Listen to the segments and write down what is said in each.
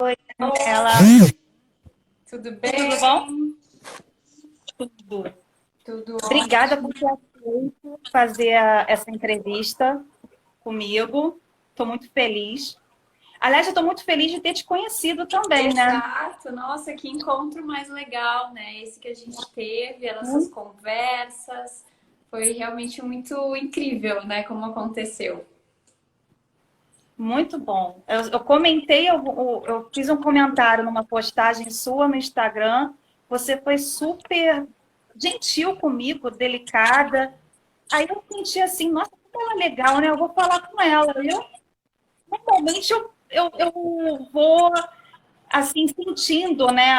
Oi, Daniela. Oi, tudo Tudo bom? bem? Tudo. Tudo Obrigada por ótimo. ter aceito fazer essa entrevista comigo. Estou muito feliz. Aliás, eu estou muito feliz de ter te conhecido também, né? Exato, nossa, que encontro mais legal, né? Esse que a gente teve, as nossas Muito, conversas. Foi realmente muito incrível, né? Como aconteceu. muito bom. Eu comentei, eu fiz um comentário numa postagem sua no Instagram. Você foi super gentil comigo, delicada. Aí eu senti assim, nossa, como ela é legal, né? Eu vou falar com ela. Normalmente eu vou assim sentindo, né,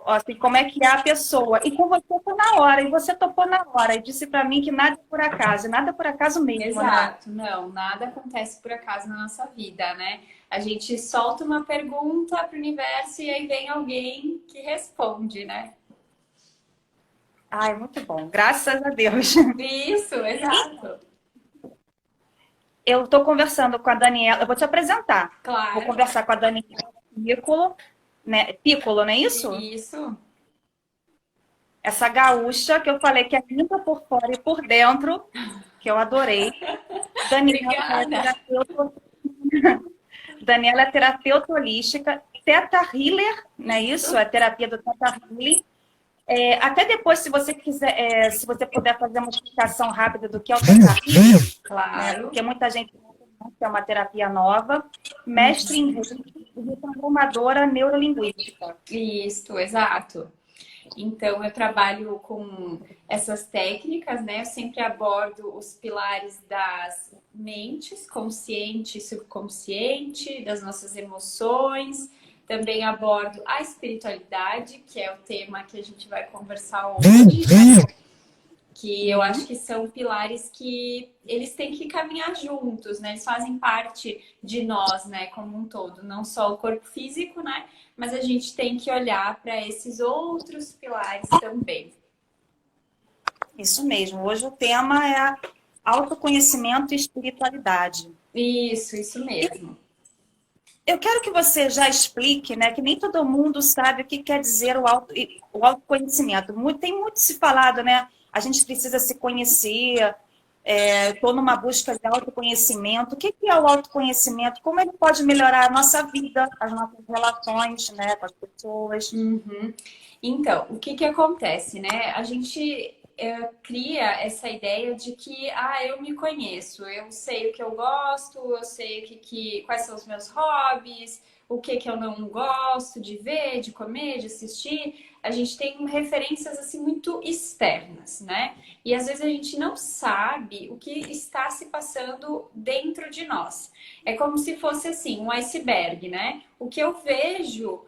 assim, como é que é a pessoa. E com você foi na hora, e você topou na hora e disse para mim que nada é por acaso, nada é por acaso mesmo, né? Exato, não, nada acontece por acaso na nossa vida, né? A gente solta uma pergunta para o universo e aí vem alguém que responde, né? Ai, muito bom, graças a Deus. Isso, exato. Eu estou conversando com a Daniela, eu vou te apresentar. Vou Claro. conversar com a Daniela Piccolo, né? Piccolo, não é isso? Isso. Essa gaúcha que eu falei que é linda por fora e por dentro, que eu adorei. Daniela é Obrigada. terapeuta. Daniela é terapeuta holística, Theta Healer, não é isso? Isso. É terapia do Theta Healing. Até depois, se você quiser, se você puder fazer uma explicação rápida do que é o Theta Healing, né? Claro. Porque muita gente não sabe que é uma terapia nova. Mestre em Uhum. Reiki e reprogramadora neurolinguística. Isso, exato. Então, eu trabalho com essas técnicas, né? Eu sempre abordo os pilares das mentes, consciente e subconsciente, das nossas emoções. Também abordo a espiritualidade, que é o tema que a gente vai conversar hoje, né? Que eu acho Uhum. que são pilares que eles têm que caminhar juntos, né? Eles fazem parte de nós, né, como um todo, não só o corpo físico, né? Mas a gente tem que olhar para esses outros pilares também. Isso mesmo. Hoje o tema é autoconhecimento e espiritualidade. Isso mesmo. Eu quero que você já explique, né, que nem todo mundo sabe o que quer dizer o autoconhecimento. Tem muito se falado, né? A gente precisa se conhecer, estou numa busca de autoconhecimento. O que é o autoconhecimento? Como ele pode melhorar a nossa vida, as nossas relações, né, com as pessoas? Uhum. Então, o que que acontece, né? A gente cria essa ideia de que, eu me conheço, eu sei o que eu gosto, eu sei quais são os meus hobbies, o que que eu não gosto de ver, de comer, de assistir. A gente tem referências assim muito externas, né? E às vezes a gente não sabe o que está se passando dentro de nós. É como se fosse assim, um iceberg, né? O que eu vejo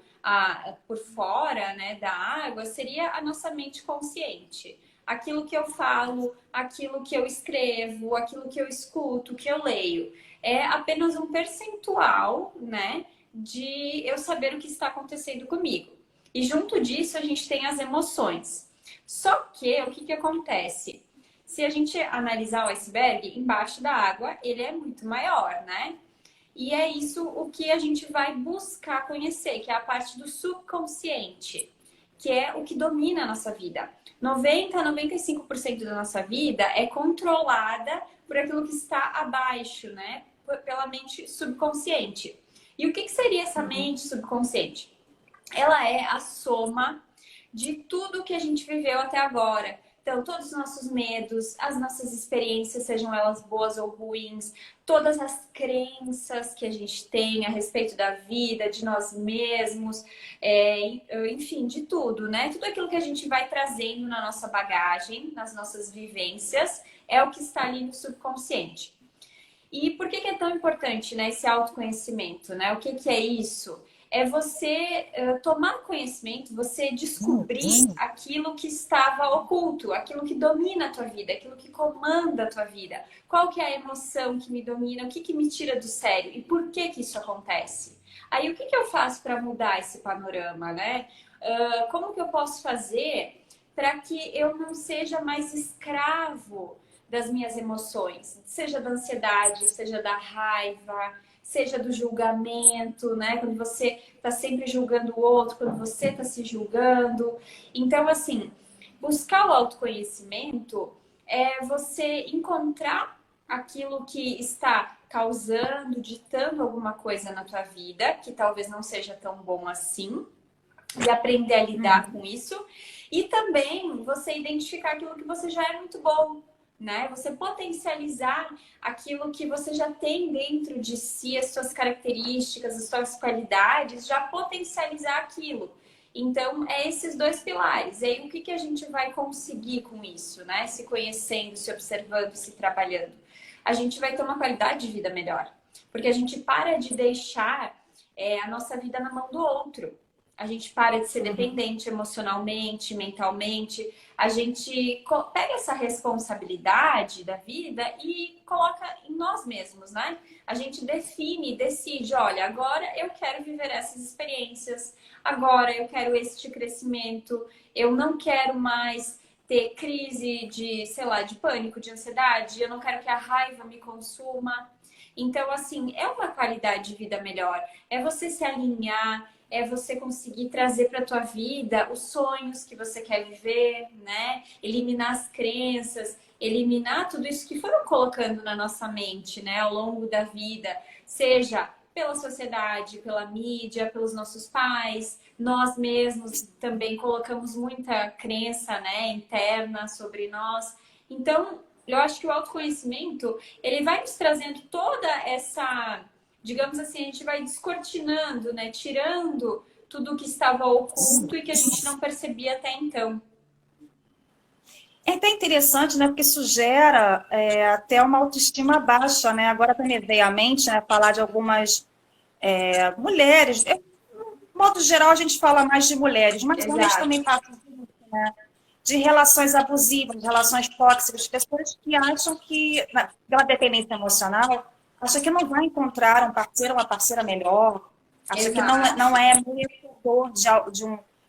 por fora, né, da água seria a nossa mente consciente. Aquilo que eu falo, aquilo que eu escrevo, aquilo que eu escuto, que eu leio. É apenas um percentual, né, de eu saber o que está acontecendo comigo. E junto disso a gente tem as emoções. Só que o que acontece? Se a gente analisar o iceberg, embaixo da água, ele é muito maior, né? E é isso o que a gente vai buscar conhecer, que é a parte do subconsciente, que é o que domina a nossa vida. 90 a 95% da nossa vida é controlada por aquilo que está abaixo, né? Pela mente subconsciente. E o que seria essa Uhum. mente subconsciente? Ela é a soma de tudo que a gente viveu até agora. Então, todos os nossos medos, as nossas experiências, sejam elas boas ou ruins, todas as crenças que a gente tem a respeito da vida, de nós mesmos, enfim, de tudo, né? Tudo aquilo que a gente vai trazendo na nossa bagagem, nas nossas vivências, é o que está ali no subconsciente. E por que é tão importante, né, esse autoconhecimento, né? O que é isso? É você tomar conhecimento, você descobrir aquilo que estava oculto, aquilo que domina a tua vida, aquilo que comanda a tua vida. Qual que é a emoção que me domina, o que me tira do sério e por que isso acontece? Aí o que eu faço para mudar esse panorama, né? Como que eu posso fazer para que eu não seja mais escravo das minhas emoções, seja da ansiedade, seja da raiva, seja do julgamento, né? Quando você está sempre julgando o outro, quando você está se julgando. Então, assim, buscar o autoconhecimento é você encontrar aquilo que está causando, ditando alguma coisa na tua vida, que talvez não seja tão bom assim, e aprender a lidar com isso. E também você identificar aquilo que você já é muito bom, né? Você potencializar aquilo que você já tem dentro de si, as suas características, as suas qualidades, já potencializar aquilo. Então, é esses dois pilares. E aí, o que que a gente vai conseguir com isso, né? Se conhecendo, se observando, se trabalhando. A gente vai ter uma qualidade de vida melhor. Porque a gente para de deixar a nossa vida na mão do outro. A gente para de ser dependente emocionalmente, mentalmente. A gente pega essa responsabilidade da vida e coloca em nós mesmos, né? A gente define, decide, olha, agora eu quero viver essas experiências, agora eu quero este crescimento, eu não quero mais ter crise de, sei lá, de pânico, de ansiedade, eu não quero que a raiva me consuma. Então, assim, é uma qualidade de vida melhor. É você se alinhar, é você conseguir trazer para a tua vida os sonhos que você quer viver, né? Eliminar as crenças, eliminar tudo isso que foram colocando na nossa mente, né? Ao longo da vida, seja pela sociedade, pela mídia, pelos nossos pais, nós mesmos também colocamos muita crença, né, interna sobre nós. Então, eu acho que o autoconhecimento, ele vai nos trazendo toda essa, digamos assim, a gente vai descortinando, né? Tirando tudo que estava oculto e que a gente não percebia até então. É até interessante, né? Porque isso gera até uma autoestima baixa, né? Agora também veio à mente, né, falar de algumas mulheres. De modo geral, a gente fala mais de mulheres, mas homens Exato. também passam de relações abusivas, de relações tóxicas, pessoas que acham que, pela dependência emocional, acham que não vai encontrar um parceiro ou uma parceira melhor, acha que não Exato. é merecedor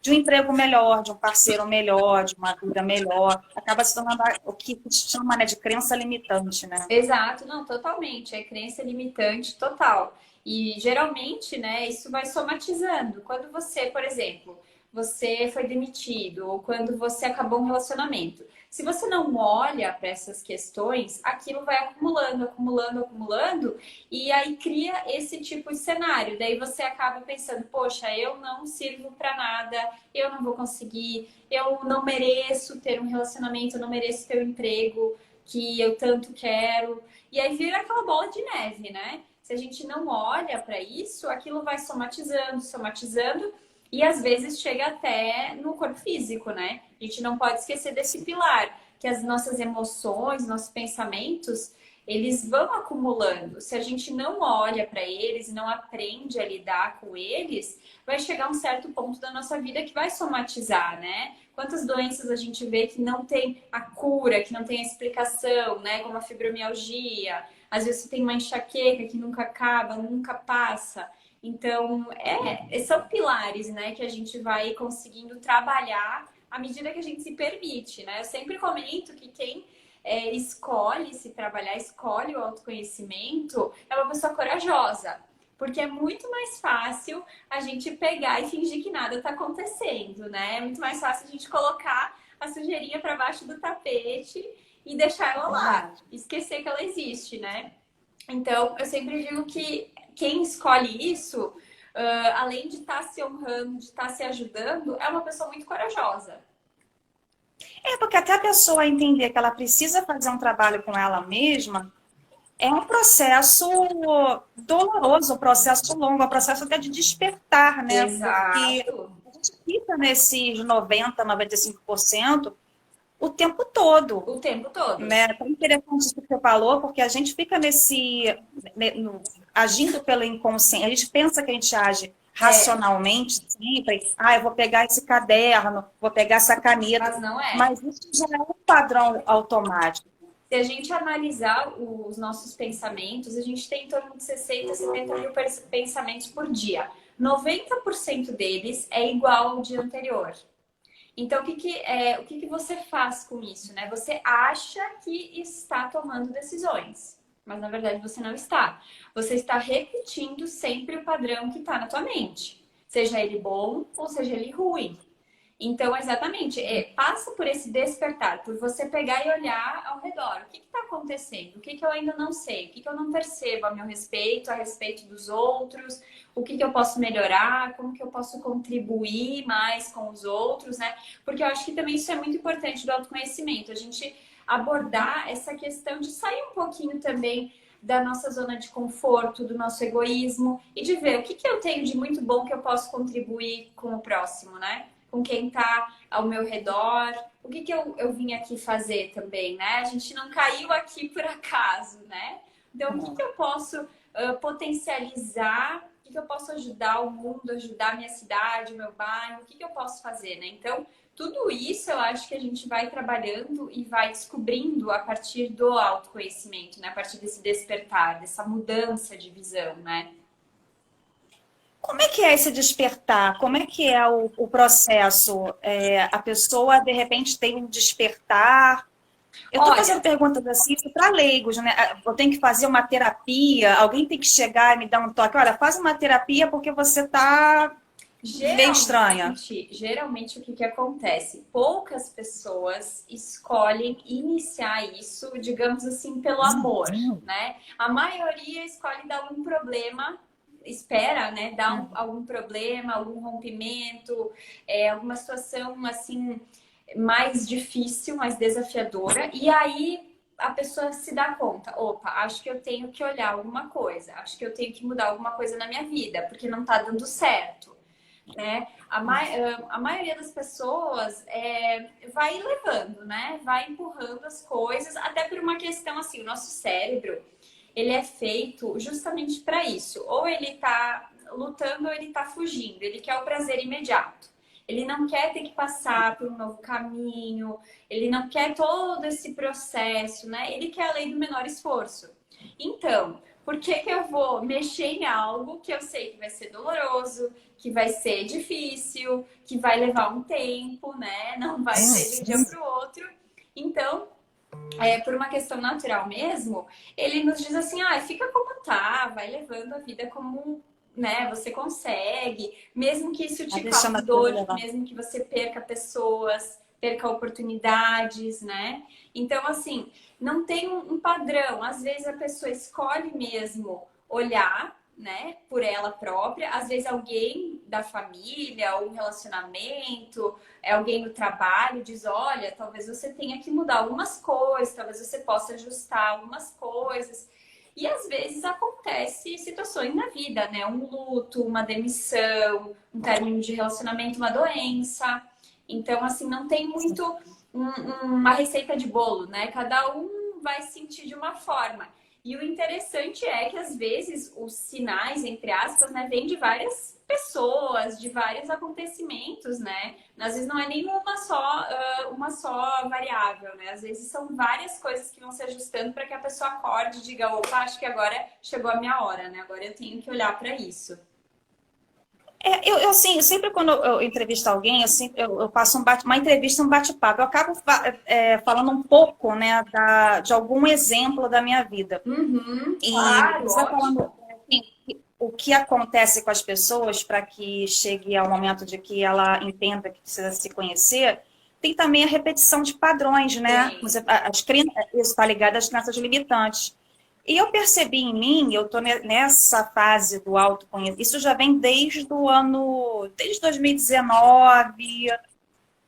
de um emprego melhor, de um parceiro melhor, de uma vida melhor. Acaba se tornando o que se chama, né, de crença limitante, né? Exato, não, totalmente. É crença limitante total. E geralmente, né, isso vai somatizando. Quando você, por exemplo, você foi demitido ou quando você acabou um relacionamento, se você não olha para essas questões, aquilo vai acumulando, acumulando, acumulando, e aí cria esse tipo de cenário. Daí você acaba pensando, poxa, eu não sirvo para nada, eu não vou conseguir, eu não mereço ter um relacionamento, eu não mereço ter um emprego que eu tanto quero. E aí vira aquela bola de neve, né? Se a gente não olha para isso, aquilo vai somatizando, somatizando e às vezes chega até no corpo físico, né? A gente não pode esquecer desse pilar, que as nossas emoções, nossos pensamentos, eles vão acumulando. Se a gente não olha para eles e não aprende a lidar com eles, vai chegar um certo ponto da nossa vida que vai somatizar, né? Quantas doenças a gente vê que não tem a cura, que não tem a explicação, né? Como a fibromialgia. Às vezes você tem uma enxaqueca que nunca acaba, nunca passa. Então, são pilares, né, que a gente vai conseguindo trabalhar à medida que a gente se permite, né? Eu sempre comento que quem escolhe se trabalhar, escolhe o autoconhecimento, é uma pessoa corajosa. Porque é muito mais fácil a gente pegar e fingir que nada está acontecendo, né? É muito mais fácil a gente colocar a sujeirinha para baixo do tapete e deixar ela lá, esquecer que ela existe, né? Então, eu sempre digo que quem escolhe isso, além de estar se honrando, de estar se ajudando, é uma pessoa muito corajosa. Porque até a pessoa entender que ela precisa fazer um trabalho com ela mesma, é um processo doloroso, um processo longo, um processo até de despertar, né? Porque Exato. a gente fica nesses 90, 95% o tempo todo, O tempo todo. né? É tão interessante isso que você falou, porque a gente fica agindo pelo inconsciente. A gente pensa que a gente age É, racionalmente sempre. Eu vou pegar esse caderno, vou pegar essa caneta. mas não é. Mas isso já é um padrão automático. Se a gente analisar os nossos pensamentos, a gente tem em torno de 60, 70 mil pensamentos por dia. 90% deles é igual ao dia anterior. Então, o que que você faz com isso, né? Você acha que está tomando decisões. mas na verdade você não está. Você está repetindo sempre o padrão que está na tua mente, seja ele bom ou seja ele ruim. Então, exatamente, passa por esse despertar, por você pegar e olhar ao redor. O que está acontecendo? O que eu ainda não sei? O que eu não percebo a meu respeito, a respeito dos outros? O que eu posso melhorar? Como que eu posso contribuir mais com os outros, né? Porque eu acho que também isso é muito importante do autoconhecimento. A gente abordar essa questão de sair um pouquinho também da nossa zona de conforto, do nosso egoísmo e de ver o que eu tenho de muito bom que eu posso contribuir com o próximo, né? Com quem está ao meu redor. O que eu vim aqui fazer também, né? A gente não caiu aqui por acaso, né? Então, o que eu posso potencializar? O que eu posso ajudar o mundo, ajudar a minha cidade, o meu bairro? O que eu posso fazer, né? Então, tudo isso eu acho que a gente vai trabalhando e vai descobrindo a partir do autoconhecimento, né? A partir desse despertar, dessa mudança de visão, né? Como é que é esse despertar? Como é que é o processo? A pessoa, de repente, tem um despertar. Eu estou fazendo Olha, perguntas assim para leigos, né? Eu tenho que fazer uma terapia, alguém tem que chegar e me dar um toque. Olha, faz uma terapia porque você está meio estranha. geralmente o que acontece? Poucas pessoas escolhem iniciar isso, digamos assim, pelo amor, né? A maioria escolhe dar algum problema, espera, né? Dar algum problema, algum rompimento, alguma situação assim mais difícil, mais desafiadora, e aí a pessoa se dá conta, opa, acho que eu tenho que olhar alguma coisa, acho que eu tenho que mudar alguma coisa na minha vida, porque não tá dando certo, né? A maioria das pessoas vai levando, né? Vai empurrando as coisas, até por uma questão assim, o nosso cérebro, ele é feito justamente para isso. Ou ele tá lutando ou ele tá fugindo. Ele quer o prazer imediato. Ele não quer ter que passar por um novo caminho, ele não quer todo esse processo, né? Ele quer a lei do menor esforço. Então, por que eu vou mexer em algo que eu sei que vai ser doloroso, que vai ser difícil, que vai levar um tempo, né? Não vai ser de um dia para o outro. Então, por uma questão natural mesmo, ele nos diz assim, fica como tá, vai levando a vida como, né, você consegue, mesmo que isso te cause dor, mesmo que você perca pessoas, perca oportunidades, né? Então, assim, não tem um padrão. Às vezes a pessoa escolhe mesmo olhar, né, por ela própria. Às vezes alguém da família, ou um relacionamento, alguém no trabalho diz, olha, talvez você tenha que mudar algumas coisas, talvez você possa ajustar algumas coisas. E às vezes acontece situações na vida, né? Um luto, uma demissão, um término de relacionamento, uma doença. Então, assim, não tem muito uma receita de bolo, né? Cada um vai sentir de uma forma. E o interessante é que, às vezes, os sinais, entre aspas, né, vêm de várias pessoas, de vários acontecimentos, né? Às vezes não é nenhuma uma só variável, né? Às vezes são várias coisas que vão se ajustando para que a pessoa acorde e diga, opa, acho que agora chegou a minha hora, né? Agora eu tenho que olhar para isso. Eu assim, sempre quando eu entrevisto alguém, eu passo uma entrevista, um bate-papo. Eu acabo falando um pouco, né, de algum exemplo da minha vida. E Claro, você vai falando assim, o que acontece com as pessoas para que chegue ao momento de que ela entenda que precisa se conhecer. Tem também a repetição de padrões, né? Isso está ligado às crenças limitantes. E eu percebi em mim, eu estou nessa fase do autoconhecimento, isso já vem desde 2019,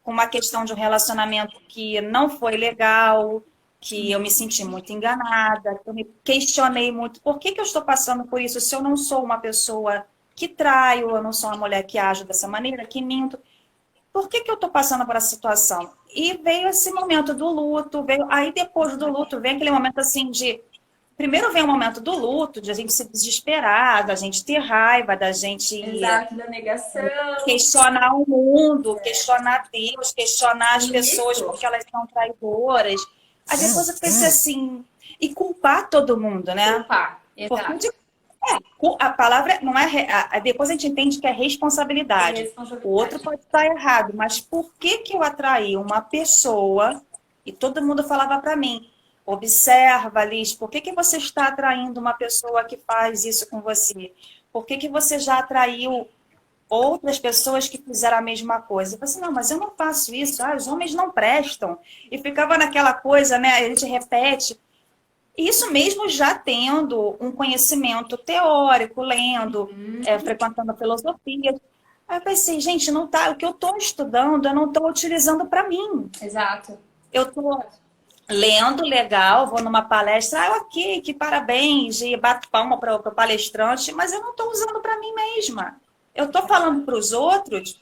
com uma questão de um relacionamento que não foi legal, que eu me senti muito enganada, que eu me questionei muito, por que eu estou passando por isso se eu não sou uma pessoa que traio, eu não sou uma mulher que age dessa maneira, que minto, por que eu estou passando por essa situação? E veio esse momento do luto, aí depois do luto vem aquele momento assim de primeiro vem o momento do luto, de a gente se desesperar, da gente ter raiva, da gente exato, da negação. Questionar o mundo, questionar Deus, questionar as pessoas Isso. porque elas são traidoras. Aí depois eu pensei assim, e culpar todo mundo, né? Culpar, exato. Porque a palavra não é. Depois a gente entende que é responsabilidade. O outro pode estar errado, mas por que eu atraí uma pessoa e todo mundo falava para mim? Observa, Liz, por que que você está atraindo uma pessoa que faz isso com você? Por que que você já atraiu outras pessoas que fizeram a mesma coisa? Eu falei assim, não, mas eu não faço isso, os homens não prestam. E ficava naquela coisa, né? A gente repete. Isso mesmo já tendo um conhecimento teórico, lendo, frequentando a filosofia. Aí eu pensei, gente, não tá, o que eu estou estudando, eu não estou utilizando para mim. Exato. Eu estou lendo, legal, vou numa palestra, ok, que parabéns, e bato palma para o palestrante, mas eu não estou usando para mim mesma. Eu estou falando para os outros,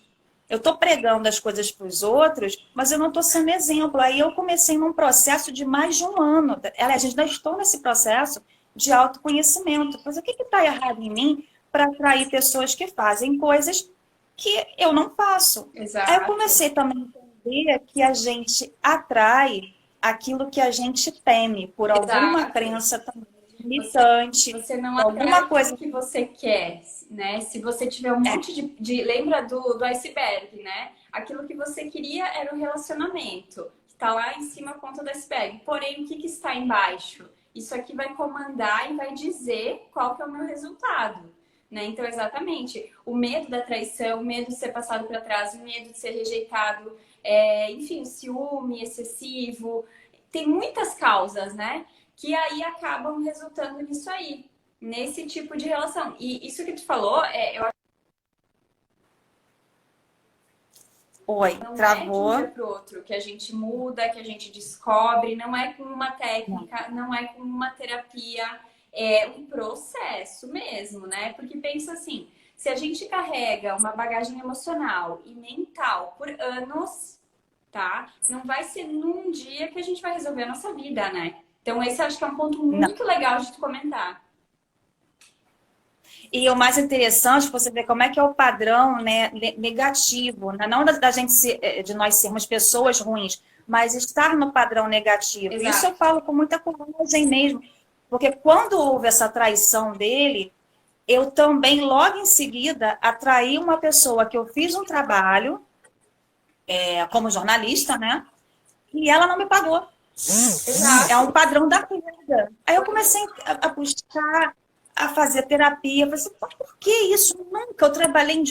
eu estou pregando as coisas para os outros, mas eu não estou sendo exemplo. Aí eu comecei num processo de mais de um ano. Aliás, a gente ainda estou nesse processo de autoconhecimento. Mas o que está errado em mim para atrair pessoas que fazem coisas que eu não faço? Aí eu Exato. comecei também a entender que a gente atrai aquilo que a gente teme, por alguma Exato. crença também limitante, Você não atrai alguma aquilo coisa. que você quer, né? Se você tiver um monte lembra do iceberg, né? Aquilo que você queria era um relacionamento, que tá lá em cima a ponta do iceberg. Porém, o que que está embaixo? Isso aqui vai comandar e vai dizer qual que é o meu resultado. Né? Então, exatamente, o medo da traição, o medo de ser passado para trás, o medo de ser rejeitado, enfim, o ciúme excessivo, tem muitas causas, né? Que aí acabam resultando nisso aí, nesse tipo de relação. E isso que tu falou, eu acho Oi, que não é de um dia travou. para o outro que a gente muda, que a gente descobre, não é com uma técnica, não é com uma terapia, é um processo mesmo, né? Porque pensa assim, se a gente carrega uma bagagem emocional e mental por anos, tá? Não vai ser num dia que a gente vai resolver a nossa vida, né? Então, esse eu acho que é um ponto Não. muito legal de tu comentar. E o mais interessante, você ver como é que é o padrão, né, negativo, né? Não da gente de nós sermos pessoas ruins, mas estar no padrão negativo. Isso eu Exato. falo com muita coragem mesmo, porque quando houve essa traição dele, eu também, logo em seguida, atraí uma pessoa que eu fiz um trabalho, como jornalista, né? E ela não me pagou. É um Exato. padrão da vida. Aí eu comecei a buscar, a fazer terapia. Eu falei assim, por que isso? Nunca. Eu trabalhei em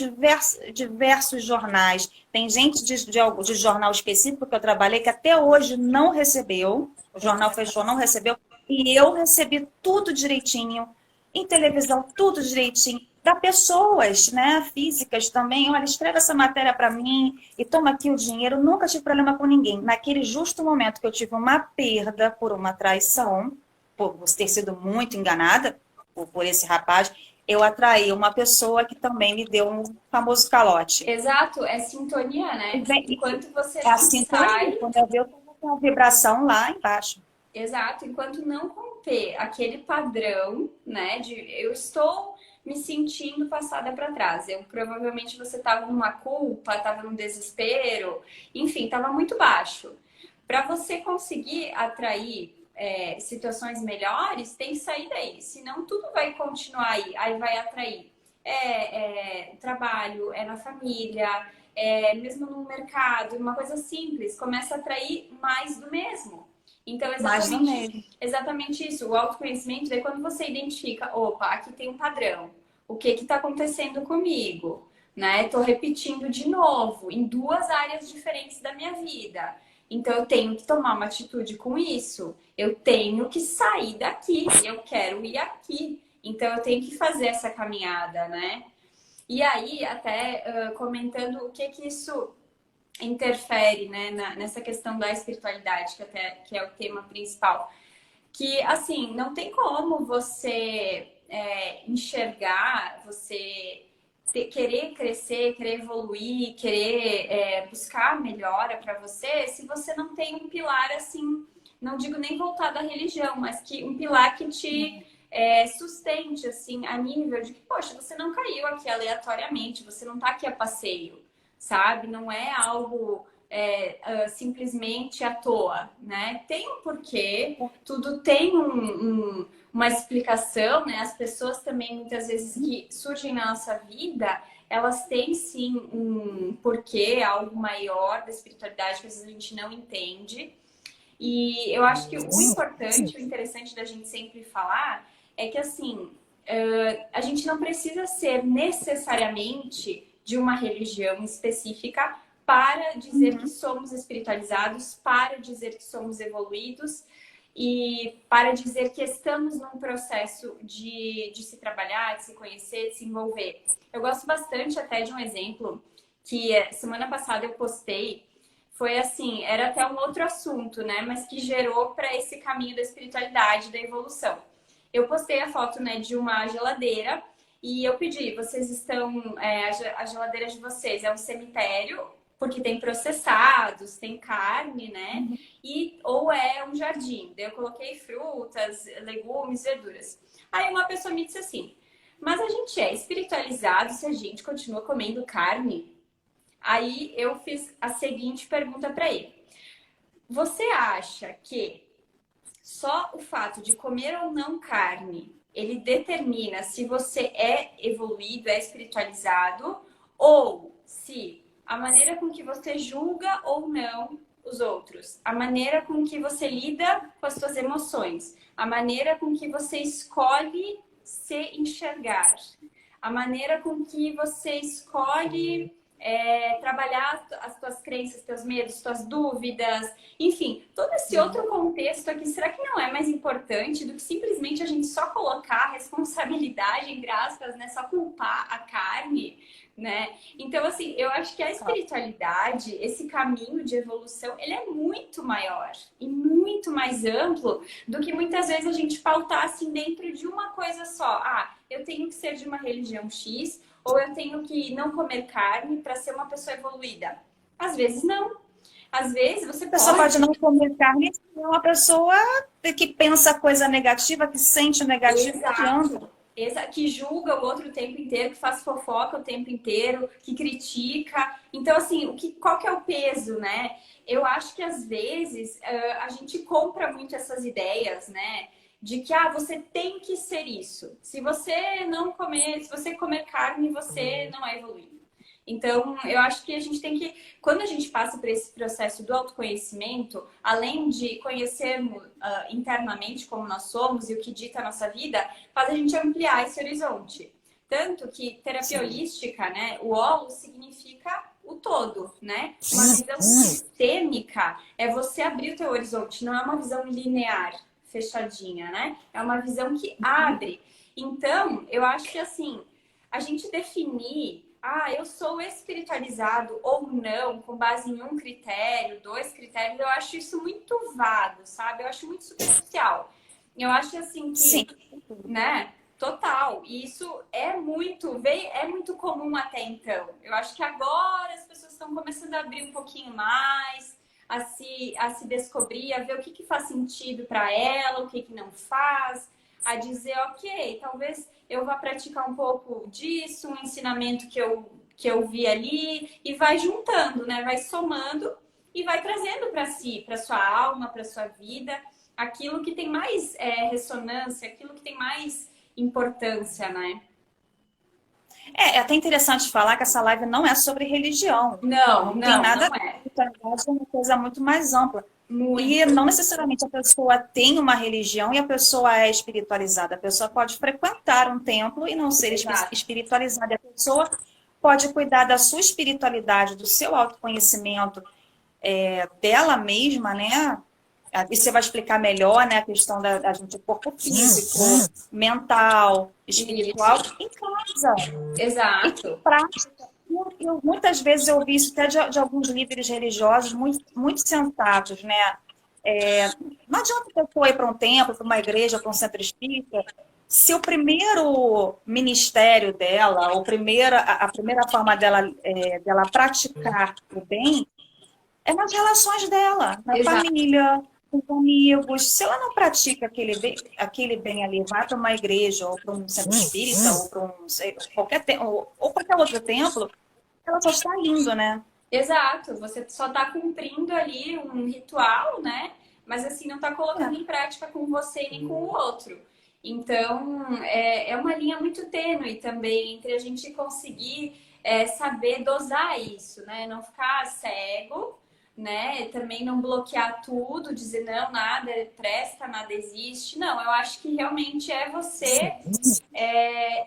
diversos jornais. Tem gente de jornal específico que eu trabalhei que até hoje não recebeu. O jornal fechou, não recebeu. E eu recebi tudo direitinho. Em televisão, tudo direitinho. Para pessoas, né, físicas também. Olha, escreve essa matéria para mim e toma aqui o dinheiro. Nunca tive problema com ninguém. Naquele justo momento que eu tive uma perda por uma traição, por ter sido muito enganada por esse rapaz, eu atraí uma pessoa que também me deu um famoso calote. Exato, é sintonia, E né? vem- Enquanto você É a não sintonia. sai, Quando eu vi, eu estava com a vibração lá embaixo. exato, enquanto não romper aquele padrão, né, de eu estou me sentindo passada para trás. Eu provavelmente você estava numa culpa, estava num desespero, enfim, estava muito baixo. Para você conseguir atrair situações melhores, tem que sair daí. Senão tudo vai continuar aí. Aí vai atrair trabalho, na família, mesmo no mercado, uma coisa simples, começa a atrair mais do mesmo. Então, Mais do mesmo. exatamente isso. O autoconhecimento é quando você identifica, opa, aqui tem um padrão. O que está acontecendo comigo? Né? Estou repetindo de novo em duas áreas diferentes da minha vida. Então, eu tenho que tomar uma atitude com isso. Eu tenho que sair daqui. Eu quero ir aqui. Então, eu tenho que fazer essa caminhada, né? E aí, até comentando o que isso interfere, né, nessa questão da espiritualidade, que é o tema principal. Que, assim, não tem como você enxergar, você querer crescer, querer evoluir, querer buscar melhora para você, se você não tem um pilar, assim, não digo nem voltado à religião, mas que um pilar que te sustente, assim, a nível de que, poxa, você não caiu aqui aleatoriamente, você não tá aqui a passeio, sabe? Não é algo simplesmente à toa, né? Tem um porquê, tudo tem uma explicação, né? As pessoas também, muitas vezes, que surgem na nossa vida, elas têm sim um porquê, algo maior da espiritualidade que às vezes a gente não entende. E eu acho que o importante, o interessante da gente sempre falar é que, assim, a gente não precisa ser necessariamente de uma religião específica para dizer que somos espiritualizados, para dizer que somos evoluídos e para dizer que estamos num processo de se trabalhar, de se conhecer, de se envolver. Eu gosto bastante até de um exemplo que semana passada eu postei. Foi assim, era até um outro assunto, né? Mas que gerou para esse caminho da espiritualidade, da evolução. Eu postei a foto, né, de uma geladeira e eu pedi, vocês estão, a geladeira de vocês é um cemitério, porque tem processados, tem carne, né? E, ou é um jardim. Daí eu coloquei frutas, legumes, verduras. Aí uma pessoa me disse assim, mas a gente é espiritualizado se a gente continua comendo carne? Aí eu fiz a seguinte pergunta para ele. Você acha que só o fato de comer ou não carne, ele determina se você é evoluído, é espiritualizado, ou se a maneira com que você julga ou não os outros, a maneira com que você lida com as suas emoções, a maneira com que você escolhe se enxergar, a maneira com que você escolhe trabalhar as tuas crenças, teus medos, tuas dúvidas, enfim, todo esse outro contexto aqui, será que não é mais importante do que simplesmente a gente só colocar a responsabilidade, entre aspas, né? Só culpar a carne, né? Então, assim, eu acho que a espiritualidade, esse caminho de evolução, ele é muito maior e muito mais amplo do que muitas vezes a gente pautar assim dentro de uma coisa só. Ah, eu tenho que ser de uma religião X, ou eu tenho que não comer carne para ser uma pessoa evoluída? Às vezes não. Às vezes você A pessoa pode. pode não comer carne, é uma pessoa que pensa coisa negativa, que sente negativo, não adianta. Exato. Que julga o outro o tempo inteiro, que faz fofoca o tempo inteiro, que critica. Então, assim, qual que é o peso, né? Eu acho que às vezes a gente compra muito essas ideias, né? De que você tem que ser isso. Se você não comer, se você comer carne, você não é evoluído. Então, eu acho que a gente tem que, quando a gente passa por esse processo do autoconhecimento, além de conhecermos internamente como nós somos e o que dita a nossa vida, faz a gente ampliar esse horizonte. Tanto que terapia holística, né, o holo significa o todo, né? Uma visão sistêmica é você abrir o teu horizonte, não é uma visão linear, fechadinha, né? É uma visão que abre. Então, eu acho que assim, a gente definir eu sou espiritualizado ou não, com base em um critério, dois critérios, eu acho isso muito vago, sabe? Eu acho muito superficial. Eu acho assim que, Sim. né? Total. E isso é muito comum até então. Eu acho que agora as pessoas estão começando a abrir um pouquinho mais, a se descobrir, a ver o que faz sentido para ela, o que não faz, a dizer, ok, talvez eu vá praticar um pouco disso, um ensinamento que eu vi ali, e vai juntando, né? Vai somando e vai trazendo para si, para sua alma, para sua vida, aquilo que tem mais ressonância, aquilo que tem mais importância, né? É até interessante falar que essa live não é sobre religião. Não, Não tem não, nada a não ver. é. É uma coisa muito mais ampla. E Muito. não necessariamente a pessoa tem uma religião e a pessoa é espiritualizada. A pessoa pode frequentar um templo e não ser Exato. espiritualizada. A pessoa pode cuidar da sua espiritualidade, do seu autoconhecimento, dela mesma, né? E você vai explicar melhor, né, a questão da gente, corpo físico, mental, espiritual, Isso. em casa. E que Exato. prática. Muitas vezes eu vi isso até de alguns líderes religiosos muito, muito sensatos, né? Não adianta a pessoa ir para um templo, para uma igreja, para um centro espírita, se o primeiro ministério dela, ou a primeira forma dela praticar o bem, é nas relações dela, na Exato. família, com os amigos. Se ela não pratica aquele bem ali, vai para uma igreja, ou para um centro espírita, ou para ou qualquer outro templo, ela só está indo, né? Exato. Você só está cumprindo ali um ritual, né? Mas assim, não está colocando em prática com você nem com o outro. Então, é uma linha muito tênue também entre a gente conseguir saber dosar isso, né? Não ficar cego, né? Também não bloquear tudo, dizer não, nada presta, nada existe. Não, eu acho que realmente é você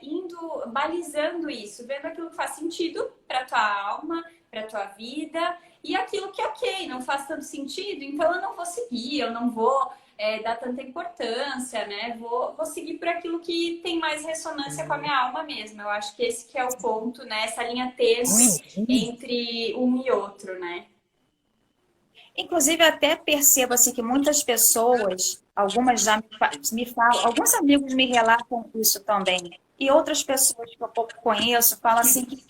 indo, balizando isso, vendo aquilo que faz sentido para tua alma, para tua vida, e aquilo que, ok, não faz tanto sentido, então eu não vou seguir, eu não vou dar tanta importância, né? Vou seguir por aquilo que tem mais ressonância com a minha alma mesmo. Eu acho que esse que é o ponto, né? Essa linha tênue entre um e outro, né? Inclusive, até percebo assim, que muitas pessoas, algumas já me falam, alguns amigos me relatam isso também. E outras pessoas que eu pouco conheço falam assim que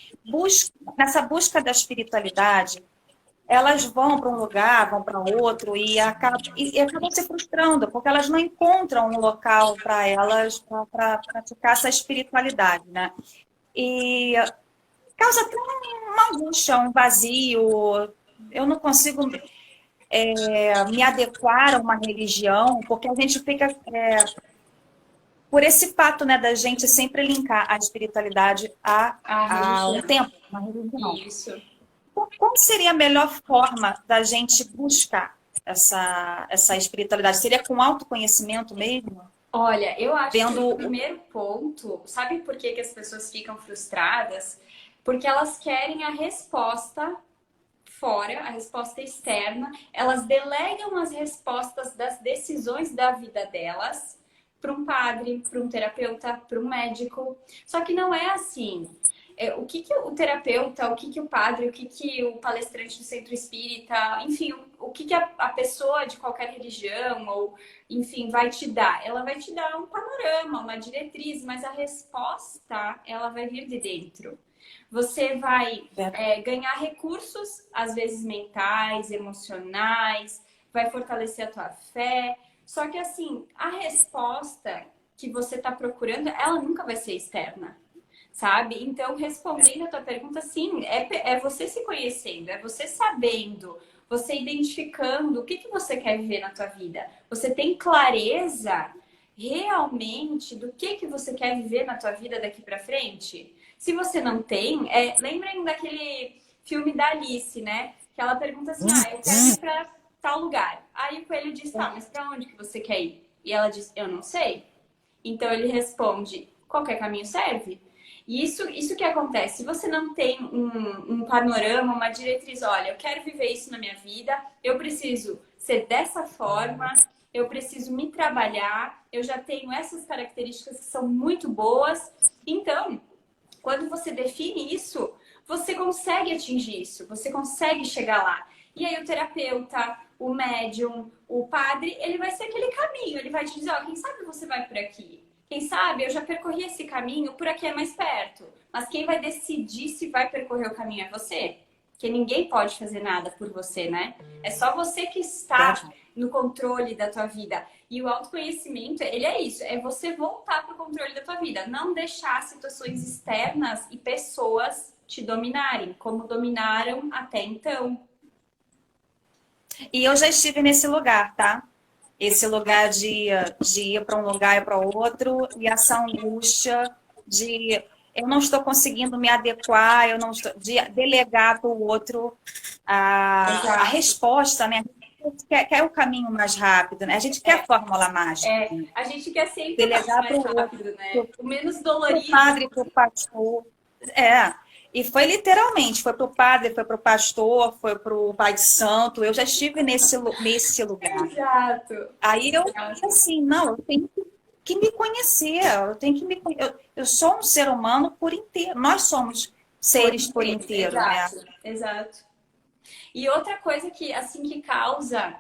nessa busca da espiritualidade, elas vão para um lugar, vão para outro e acabam se frustrando, porque elas não encontram um local para elas para praticar essa espiritualidade, né? E causa até uma angústia, um vazio. Eu não consigo me adequar a uma religião, porque a gente fica, por esse fato, né, da gente sempre linkar a espiritualidade A a um religião. tempo, uma religião. Isso. Qual seria a melhor forma da gente buscar essa espiritualidade? Seria com autoconhecimento mesmo? Olha, eu acho que o Vendo. primeiro ponto, sabe por que que as pessoas ficam frustradas? Porque elas querem a resposta fora, a resposta externa, elas delegam as respostas das decisões da vida delas para um padre, para um terapeuta, para um médico. Só que não é assim. O que que o terapeuta, o que que o padre, o que que o palestrante do centro espírita, enfim, o que que a pessoa de qualquer religião ou, enfim, vai te dar? Ela vai te dar um panorama, uma diretriz, mas a resposta, ela vai vir de dentro. Você vai ganhar recursos, às vezes mentais, emocionais, vai fortalecer a tua fé. Só que assim, a resposta que você está procurando, ela nunca vai ser externa, sabe? Então, respondendo a tua pergunta, sim, é você se conhecendo, é você sabendo, você identificando o que que você quer viver na tua vida. Você tem clareza realmente do que você quer viver na tua vida daqui para frente? Se você não tem, lembrem daquele filme da Alice, né? Que ela pergunta assim: ah, eu quero ir para tal lugar. Aí o coelho diz: tá, mas para onde que você quer ir? E ela diz: eu não sei. Então ele responde: qualquer caminho serve. E isso que acontece. Se você não tem um panorama, uma diretriz, olha, eu quero viver isso na minha vida, eu preciso ser dessa forma, eu preciso me trabalhar, eu já tenho essas características que são muito boas. Então, quando você define isso, você consegue atingir isso, você consegue chegar lá. E aí o terapeuta, o médium, o padre, ele vai ser aquele caminho, ele vai te dizer, ó, quem sabe você vai por aqui? Quem sabe eu já percorri esse caminho, por aqui é mais perto. Mas quem vai decidir se vai percorrer o caminho é você. Porque ninguém pode fazer nada por você, né? É só você que está no controle da tua vida. E o autoconhecimento, ele é isso, é você voltar para o controle da tua vida, não deixar situações externas e pessoas te dominarem, como dominaram até então. E eu já estive nesse lugar, tá? Esse lugar de ir para um lugar e para outro, e essa angústia de eu não estou conseguindo me adequar, eu não estou, de delegar para o outro a resposta, né? A gente quer o caminho mais rápido, né? A gente quer a fórmula mágica. A gente quer sempre Delegar para mais o rápido, outro, né? O menos para o dolorido. padre, para o pastor. E foi literalmente, foi para o padre, foi para o pastor, foi para o pai de santo. Eu já estive nesse lugar. Exato. Aí eu assim, não, eu tenho que me conhecer, eu tenho que me eu sou um ser humano por inteiro. Nós somos seres por inteiro, né? Exato, exato. E outra coisa que, assim, que causa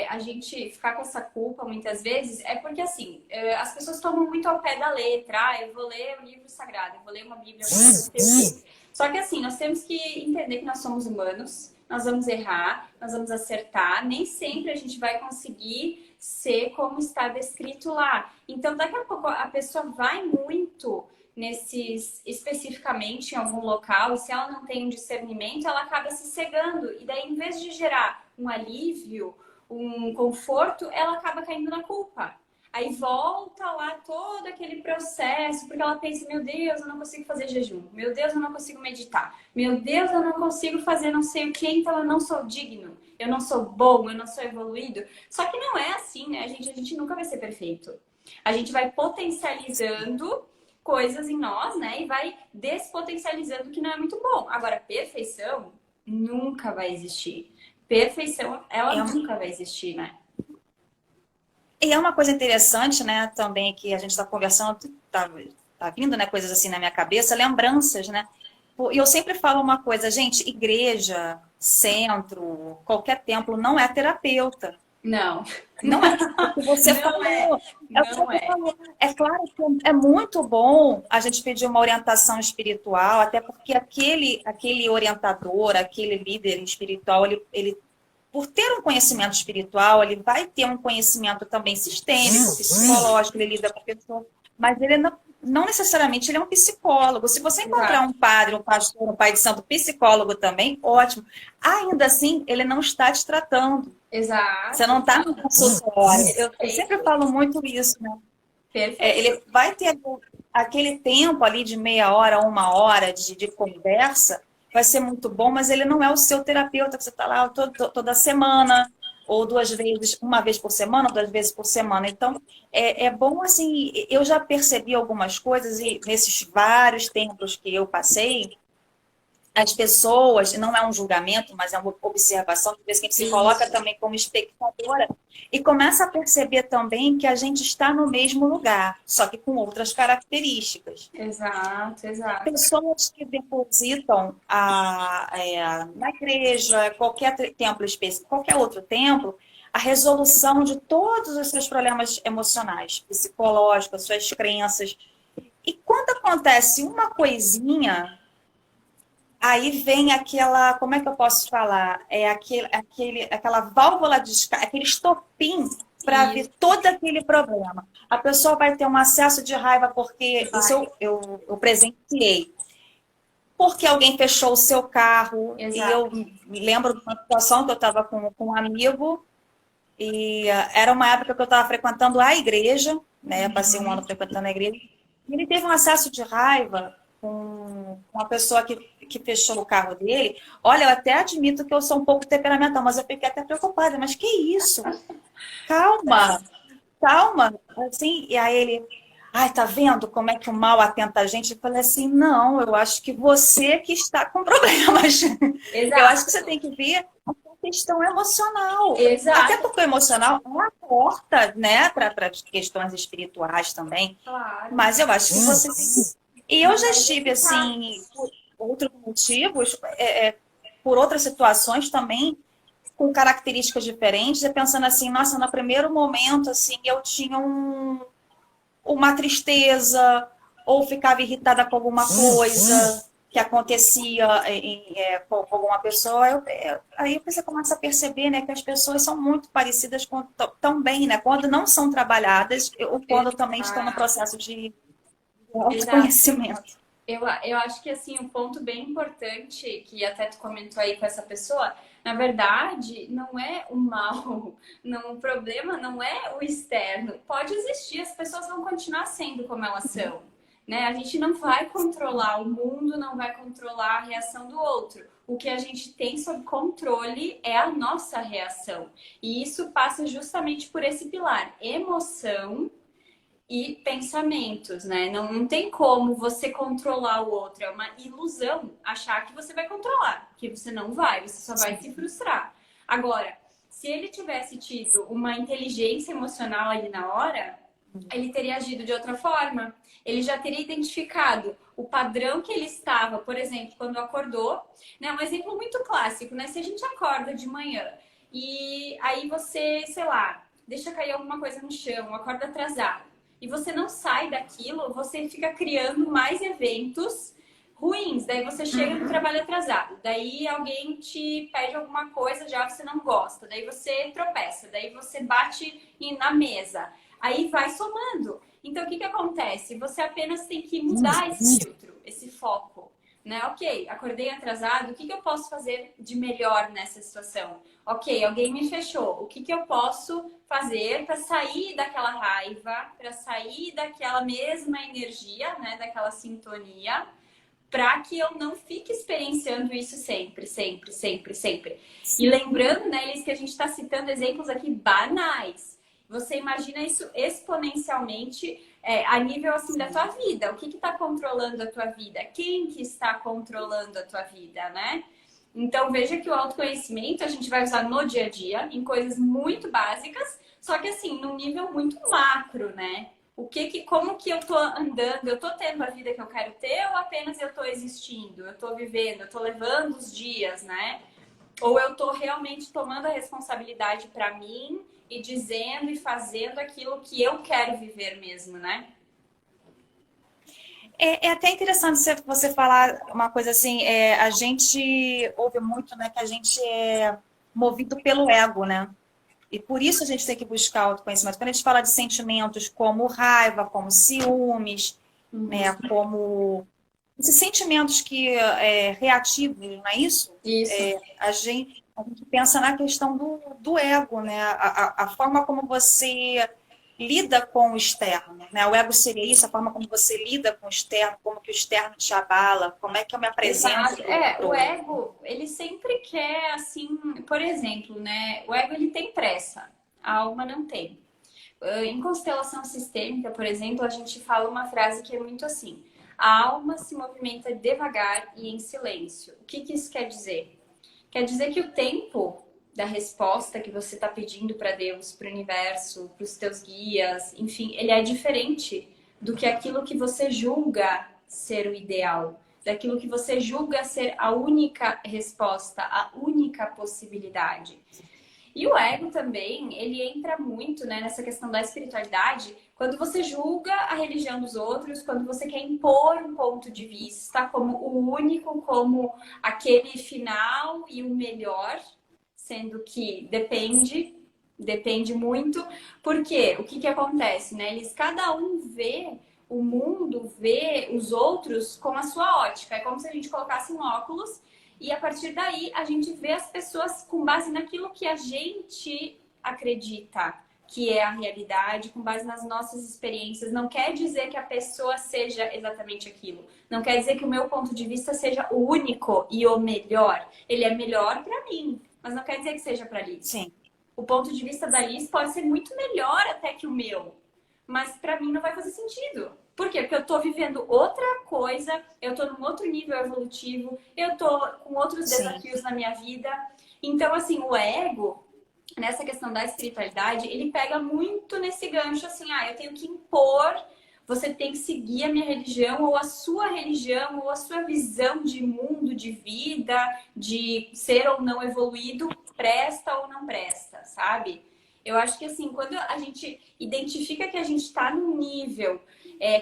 a gente ficar com essa culpa muitas vezes é porque, assim, as pessoas tomam muito ao pé da letra. Ah, eu vou ler o livro sagrado, eu vou ler uma Bíblia, eu vou ler não sei o quê. Só que, assim, nós temos que entender que nós somos humanos, nós vamos errar, nós vamos acertar, nem sempre a gente vai conseguir ser como está descrito lá. Então, daqui a pouco a pessoa vai muito especificamente em algum local, e se ela não tem um discernimento, ela acaba se cegando. E daí, em vez de gerar um alívio, um conforto, ela acaba caindo na culpa. Aí volta lá todo aquele processo, porque ela pensa, meu Deus, eu não consigo fazer jejum. Meu Deus, eu não consigo meditar. Meu Deus, eu não consigo fazer não sei o que, então eu não sou digno. Eu não sou bom, eu não sou evoluído. Só que não é assim, né? A gente nunca vai ser perfeito. A gente vai potencializando coisas em nós, né? E vai despotencializando o que não é muito bom. Agora, perfeição nunca vai existir. Perfeição, ela É, nunca vai existir, né? e é uma coisa interessante, né, também que a gente está conversando, tá vindo, né, coisas assim na minha cabeça, lembranças, né? E eu sempre falo uma coisa, gente, igreja, centro, qualquer templo não é terapeuta. Não, Não é. O que você não é, falou. É o que não você é. falou. É claro que é muito bom a gente pedir uma orientação espiritual, até porque aquele orientador, aquele líder espiritual, ele por ter um conhecimento espiritual, ele vai ter um conhecimento também sistêmico, psicológico, ele lida com a pessoa, mas ele não necessariamente ele é um psicólogo. Se você encontrar Exato, um padre, um pastor, um pai de santo psicólogo também, ótimo. Ainda assim, ele não está te tratando. Você não exato. está no consultório. Eu sempre Perfeito, falo muito isso, né? perfeito. Ele vai ter aquele tempo ali de meia hora, uma hora de conversa, vai ser muito bom, mas ele não é o seu terapeuta, que você está lá toda semana, ou duas vezes, uma vez por semana, ou duas vezes por semana. Então, é bom, assim, eu já percebi algumas coisas, e nesses vários tempos que eu passei, as pessoas, não é um julgamento, mas é uma observação, de vez que a gente se coloca Isso, também como espectadora e começa a perceber também que a gente está no mesmo lugar, só que com outras características. exato, exato. Pessoas que depositam na igreja, qualquer templo específico, qualquer outro templo, a resolução de todos os seus problemas emocionais, psicológicos, suas crenças. E quando acontece uma coisinha, aí vem aquela, como é que eu posso falar? Aquela válvula de escape, aquele estopim para vir Isso, todo aquele problema. A pessoa vai ter um acesso de raiva porque isso vai, eu presenciei. Porque alguém fechou o seu carro e eu exato. me lembro de uma situação que eu estava com um amigo e era uma época que eu estava frequentando a igreja, né? Eu passei um ano frequentando a igreja. E ele teve um acesso de raiva com uma pessoa que fechou o carro dele. Olha, eu até admito que eu sou um pouco temperamental, mas eu fiquei até preocupada. Mas que isso? Calma, calma. Assim, e aí ele, ai, tá vendo como é que o mal atenta a gente? Eu falei assim, não, eu acho que você que está com problemas. Eu acho que você Exato, tem que ver a questão emocional. Até exato, porque o emocional é uma porta, né, para questões espirituais também. claro. Mas eu acho que você tem que... E eu Não já vai estive, identificar. assim, por outros motivos, por outras situações também, com características diferentes, e pensando assim, nossa, no primeiro momento, assim, eu tinha uma tristeza, ou ficava irritada com alguma coisa que acontecia com alguma pessoa. Aí você começa a perceber, né, que as pessoas são muito parecidas também, né, quando não são trabalhadas, ou quando também estão no Exato, processo de exato. autoconhecimento. Eu acho que assim, um ponto bem importante que até tu comentou aí com essa pessoa, na verdade, não é o mal, não, o problema não é o externo. Pode existir, as pessoas vão continuar sendo como elas são, né? A gente não vai controlar o mundo, não vai controlar a reação do outro. O que a gente tem sob controle é a nossa reação. E isso passa justamente por esse pilar, emoção e pensamentos, né? Não tem como você controlar o outro. É uma ilusão achar que você vai controlar, que você não vai, você só vai se frustrar. Agora, se ele tivesse tido uma inteligência emocional ali na hora, ele teria agido de outra forma. Ele já teria identificado o padrão que ele estava, por exemplo, quando acordou, né? Um exemplo muito clássico, né? Se a gente acorda de manhã e aí você, sei lá, deixa cair alguma coisa no chão, acorda atrasado e você não sai daquilo, você fica criando mais eventos ruins. Daí você chega no trabalho atrasado, daí alguém te pede alguma coisa, já você não gosta, daí você tropeça, daí você bate na mesa, aí vai somando. Então o que que acontece? Você apenas tem que mudar esse filtro, esse foco. né? Ok, acordei atrasado, o que que eu posso fazer de melhor nessa situação? Ok, alguém me fechou, o que que eu posso fazer para sair daquela raiva, para sair daquela mesma energia, né? Daquela sintonia, para que eu não fique experienciando isso sempre, sempre, sempre, sempre. E lembrando, né, Elis, que a gente está citando exemplos aqui banais. Você imagina isso exponencialmente a nível assim da tua vida. O que está controlando a tua vida? Quem que está controlando a tua vida, né? Então veja que o autoconhecimento a gente vai usar no dia a dia, em coisas muito básicas, só que assim, num nível muito macro, né? Como que eu tô andando? Eu tô tendo a vida que eu quero ter ou apenas eu tô existindo? Eu tô vivendo, eu tô levando os dias, né? Ou eu tô realmente tomando a responsabilidade para mim e dizendo e fazendo aquilo que eu quero viver mesmo, né? É até interessante você falar uma coisa assim, a gente ouve muito, né, que a gente é movido pelo ego, né? E por isso a gente tem que buscar autoconhecimento. Quando a gente fala de sentimentos como raiva, como ciúmes, né, como esses sentimentos que reativos, não é isso? Isso. A gente pensa na questão do ego, né? A forma como você lida com o externo, né? O ego seria isso, a forma como você lida com o externo, como que o externo te abala, como é que eu me apresento Exato. pro O outro. ego, ele sempre quer, assim, por exemplo, né? O ego, ele tem pressa, a alma não tem. Em constelação sistêmica, por exemplo, a gente fala uma frase que é muito assim: a alma se movimenta devagar e em silêncio. O que que isso quer dizer? Quer dizer que o tempo da resposta que você está pedindo para Deus, para o universo, para os teus guias, enfim, ele é diferente do que aquilo que você julga ser o ideal, daquilo que você julga ser a única resposta, a única possibilidade. E o ego também, ele entra muito, né, nessa questão da espiritualidade, quando você julga a religião dos outros, quando você quer impor um ponto de vista como o único, como aquele final e o melhor, sendo que depende muito, porque o que que acontece, né? Cada um vê o mundo, vê os outros com a sua ótica. É como se a gente colocasse um óculos e a partir daí a gente vê as pessoas com base naquilo que a gente acredita que é a realidade, com base nas nossas experiências. Não quer dizer que a pessoa seja exatamente aquilo. Não quer dizer que o meu ponto de vista seja o único e o melhor. Ele é melhor para mim, mas não quer dizer que seja para Liz. Sim. O ponto de vista da Liz pode ser muito melhor até que o meu, mas para mim não vai fazer sentido. Por quê? Porque eu tô vivendo outra coisa, eu tô num outro nível evolutivo, eu tô com outros Sim. desafios na minha vida. Então, assim, o ego, nessa questão da espiritualidade, ele pega muito nesse gancho, assim, eu tenho que impor, você tem que seguir a minha religião, ou a sua religião, ou a sua visão de mundo, de vida, de ser ou não evoluído, presta ou não presta, sabe? Eu acho que assim, quando a gente identifica que a gente está num nível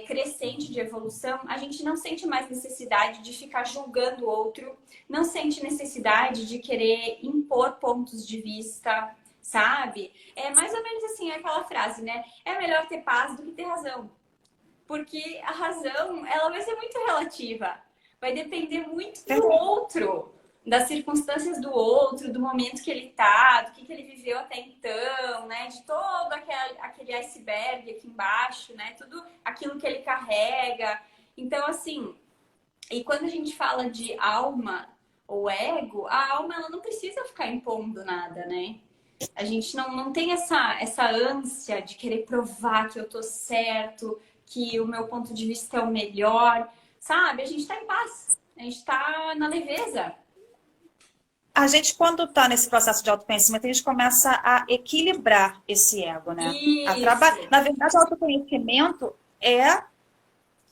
crescente de evolução, a gente não sente mais necessidade de ficar julgando o outro, não sente necessidade de querer impor pontos de vista, sabe? É mais ou menos assim aquela frase, né? É melhor ter paz do que ter razão. Porque a razão, ela vai ser muito relativa. Vai depender muito do outro, das circunstâncias do outro, do momento que ele tá, do que ele viveu até então, né? De todo aquele iceberg aqui embaixo, né? Tudo aquilo que ele carrega. Então, assim, e quando a gente fala de alma ou ego, a alma ela não precisa ficar impondo nada, né? A gente não tem essa ânsia de querer provar que eu tô certo, que o meu ponto de vista é o melhor, sabe? A gente tá em paz, a gente tá na leveza. A gente, quando está nesse processo de autoconhecimento, a gente começa a equilibrar esse ego, né? Isso. Na verdade, o autoconhecimento é.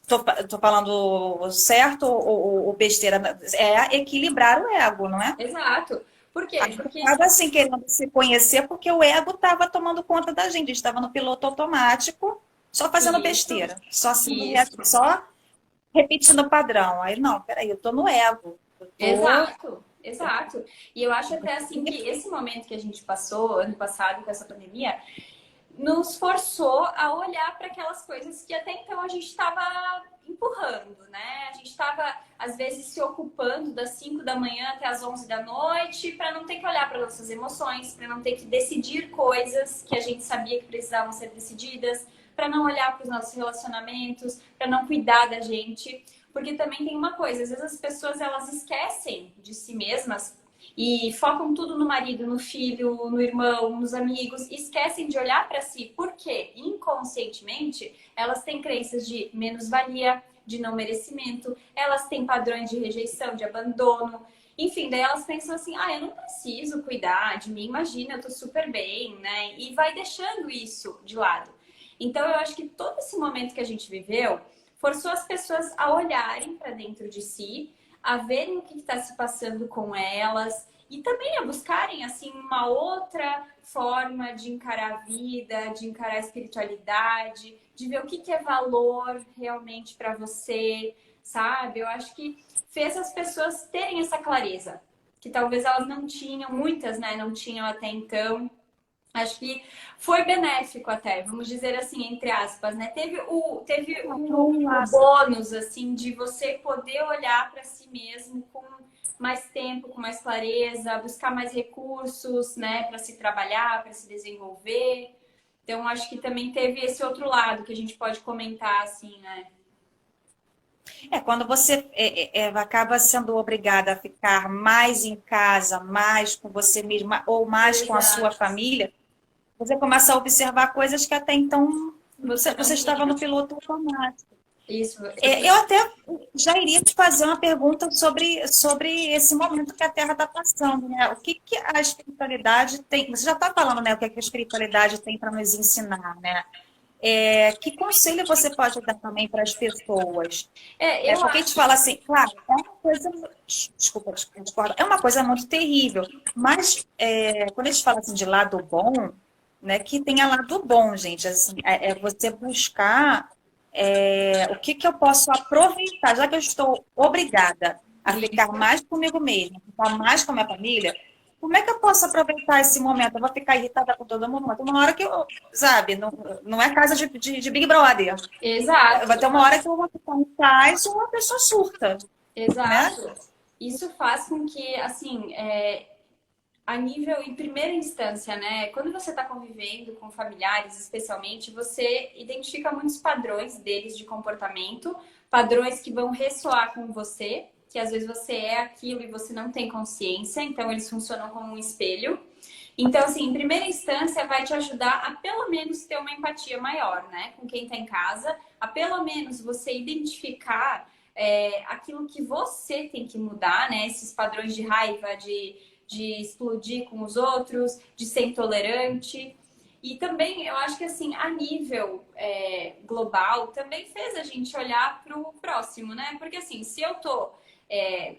Estou falando certo ou besteira? É equilibrar o ego, não é? Exato. Por A quê? gente Porque estava assim, querendo se conhecer porque o ego estava tomando conta da gente. A gente estava no piloto automático, só fazendo isso, besteira, só sendo isso. só repetindo o padrão. Aí, não, peraí, eu estou no ego. Eu tô. Exato, exato. E eu acho até assim que esse momento que a gente passou ano passado com essa pandemia, nos forçou a olhar para aquelas coisas que até então a gente estava empurrando, né? A gente estava, às vezes, se ocupando das 5 da manhã até as 11 da noite para não ter que olhar para nossas emoções, para não ter que decidir coisas que a gente sabia que precisavam ser decididas, para não olhar para os nossos relacionamentos, para não cuidar da gente. Porque também tem uma coisa, às vezes as pessoas elas esquecem de si mesmas e focam tudo no marido, no filho, no irmão, nos amigos, e esquecem de olhar para si, porque inconscientemente elas têm crenças de menos-valia, de não merecimento, elas têm padrões de rejeição, de abandono. Enfim, daí elas pensam assim: ah, eu não preciso cuidar de mim, imagina, eu tô super bem, né? E vai deixando isso de lado. Então, eu acho que todo esse momento que a gente viveu forçou as pessoas a olharem para dentro de si, a verem o que está se passando com elas e também a buscarem assim uma outra forma de encarar a vida, de encarar a espiritualidade, de ver o que é valor realmente para você, sabe? Eu acho que fez as pessoas terem essa clareza, que talvez elas não tinham, muitas, né, não tinham até então. Acho que foi benéfico até, vamos dizer assim, entre aspas, né? Teve o bônus, assim, de você poder olhar para si mesmo com mais tempo, com mais clareza, buscar mais recursos, né? Para se trabalhar, para se desenvolver. Então, acho que também teve esse outro lado que a gente pode comentar, assim, né? Quando você acaba sendo obrigada a ficar mais em casa, mais com você mesma ou mais com a sua Exato. família, você começa a observar coisas que até então você estava no piloto automático. Isso. Eu até já iria te fazer uma pergunta sobre esse momento que a Terra está passando, né? O que, que a espiritualidade tem? Você já está falando, né? O que, que a espiritualidade tem para nos ensinar, né? Que conselho você pode dar também para as pessoas? Eu Porque a gente acho. fala assim, claro, é uma coisa. Desculpa, discordo, é uma coisa muito terrível. Mas quando a gente fala assim de lado bom, né, que tenha lado bom, gente. Assim, é você buscar o que, que eu posso aproveitar, já que eu estou obrigada a ficar mais comigo mesma, ficar mais com a minha família. Como é que eu posso aproveitar esse momento? Eu vou ficar irritada com todo mundo, mas tem uma hora que eu, sabe, não é casa de Big Brother. Vai ter Exato. uma hora que eu vou ficar em paz e uma pessoa surta, né? Exato. Isso faz com que, assim, a nível, em primeira instância, né? Quando você está convivendo com familiares, especialmente, você identifica muitos padrões deles de comportamento, padrões que vão ressoar com você, que às vezes você é aquilo e você não tem consciência, então eles funcionam como um espelho. Então, assim, em primeira instância, vai te ajudar a pelo menos ter uma empatia maior, né? Com quem está em casa, a pelo menos você identificar aquilo que você tem que mudar, né? Esses padrões de raiva, de explodir com os outros, de ser intolerante. E também, eu acho que, assim, a nível global, também fez a gente olhar para o próximo, né? Porque, assim, se eu tô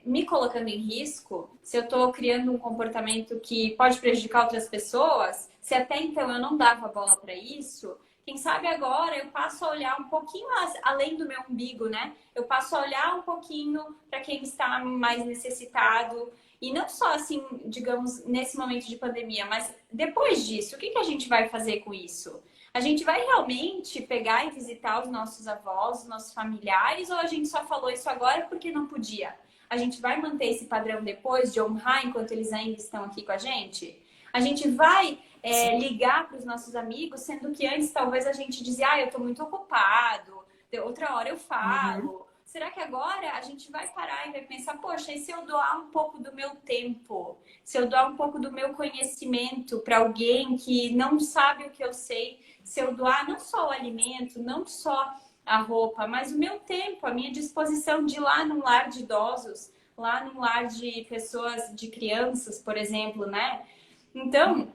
me colocando em risco, se eu estou criando um comportamento que pode prejudicar outras pessoas, se até então eu não dava bola para isso, quem sabe agora eu passo a olhar um pouquinho além do meu umbigo, né? Eu passo a olhar um pouquinho para quem está mais necessitado. E não só assim, digamos, nesse momento de pandemia, mas depois disso, o que que a gente vai fazer com isso? A gente vai realmente pegar e visitar os nossos avós, os nossos familiares, ou a gente só falou isso agora porque não podia? A gente vai manter esse padrão depois de honrar enquanto eles ainda estão aqui com a gente? A gente vai ligar para os nossos amigos, sendo que antes talvez a gente dizia, eu estou muito ocupado, outra hora eu Uhum. falo. Será que agora a gente vai parar e vai pensar, poxa, e se eu doar um pouco do meu tempo? Se eu doar um pouco do meu conhecimento para alguém que não sabe o que eu sei? Se eu doar não só o alimento, não só a roupa, mas o meu tempo, a minha disposição de ir lá num lar de idosos, lá num lar de pessoas, de crianças, por exemplo, né? Então,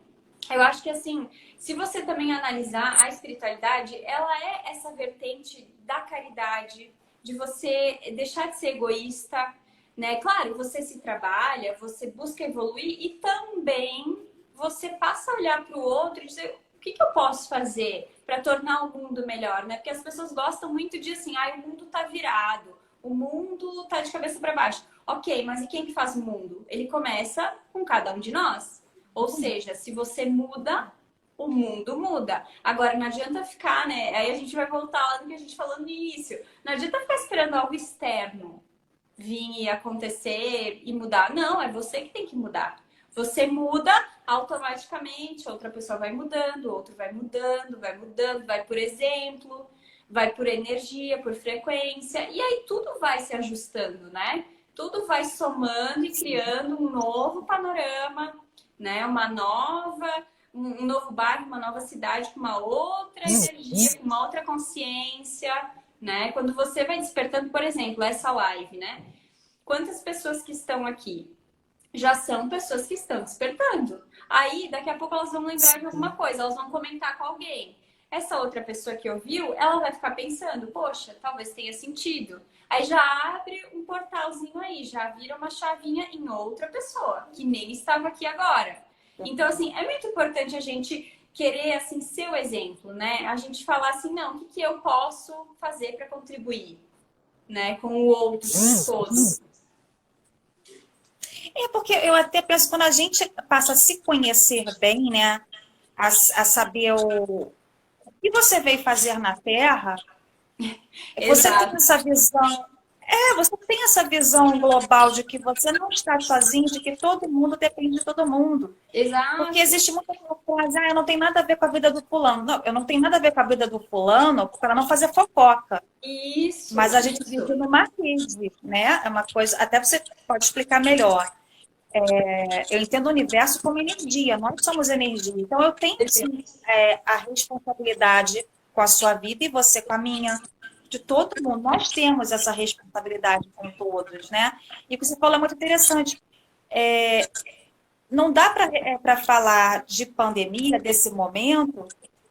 eu acho que assim, se você também analisar a espiritualidade, ela é essa vertente da caridade, de você deixar de ser egoísta, né? Claro, você se trabalha, você busca evoluir e também você passa a olhar para o outro e dizer o que que eu posso fazer para tornar o mundo melhor, né? Porque as pessoas gostam muito de assim, o mundo tá virado, o mundo tá de cabeça para baixo. Ok, mas e quem que faz o mundo? Ele começa com cada um de nós. Ou seja, se você muda, o mundo muda. Agora, não adianta ficar, né? Aí a gente vai voltar lá no que a gente falou no início. Não adianta ficar esperando algo externo vir e acontecer e mudar. Não, é você que tem que mudar. Você muda automaticamente, outra pessoa vai mudando, outro vai mudando, vai por exemplo, vai por energia, por frequência, e aí tudo vai se ajustando, né? Tudo vai somando e criando um novo panorama, né? Um novo bairro, uma nova cidade com uma outra energia, com uma outra consciência, né? Quando você vai despertando, por exemplo, essa live, né? Quantas pessoas que estão aqui já são pessoas que estão despertando. Aí, daqui a pouco elas vão lembrar de alguma coisa, elas vão comentar com alguém. Essa outra pessoa que ouviu, ela vai ficar pensando, poxa, talvez tenha sentido. Aí já abre um portalzinho aí, já vira uma chavinha em outra pessoa, que nem estava aqui agora. Então, assim, é muito importante a gente querer, assim, ser o exemplo, né? A gente falar assim, não, o que eu posso fazer para contribuir, né, com o outro todo. É porque eu até penso, quando a gente passa a se conhecer bem, né? A saber o que você veio fazer na Terra, você tem essa visão. Você tem essa visão global de que você não está sozinho, de que todo mundo depende de todo mundo. Exato. Porque existe muita coisa, eu não tenho nada a ver com a vida do fulano. Não, eu não tenho nada a ver com a vida do fulano para não fazer fofoca. Isso. Mas a gente vive numa rede, né? É uma coisa, até você pode explicar melhor. Eu entendo o universo como energia, nós somos energia. Então, eu tenho sim, a responsabilidade com a sua vida e você com a minha, de todo mundo. Nós temos essa responsabilidade com todos, né? E o que você falou é muito interessante. Não dá para falar de pandemia, desse momento,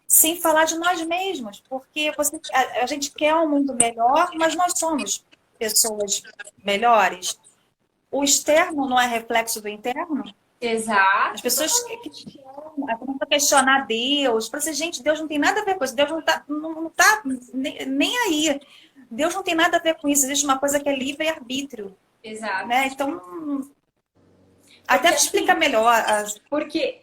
sem falar de nós mesmos, porque a gente quer um mundo melhor, mas nós somos pessoas melhores. O externo não é reflexo do interno? Exato. As pessoas começam a questionar Deus. Para ser, gente, Deus não tem nada a ver com isso. Deus não tá nem aí. Deus não tem nada a ver com isso. Existe uma coisa que é livre-arbítrio. Exato. Né? Então, até explica melhor. Porque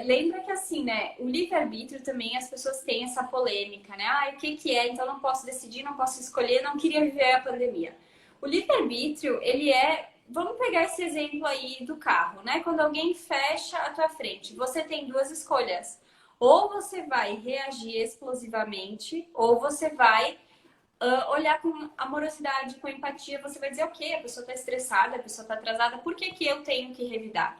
lembra que assim, né? O livre-arbítrio também, as pessoas têm essa polêmica, né? Ah, o que é? Então não posso decidir, não posso escolher, não queria viver a pandemia. O livre-arbítrio, ele é... Vamos pegar esse exemplo aí do carro, né? Quando alguém fecha a tua frente, você tem duas escolhas. Ou você vai reagir explosivamente, ou você vai olhar com amorosidade, com empatia. Você vai dizer, ok, a pessoa está estressada, a pessoa está atrasada, por que que eu tenho que revidar?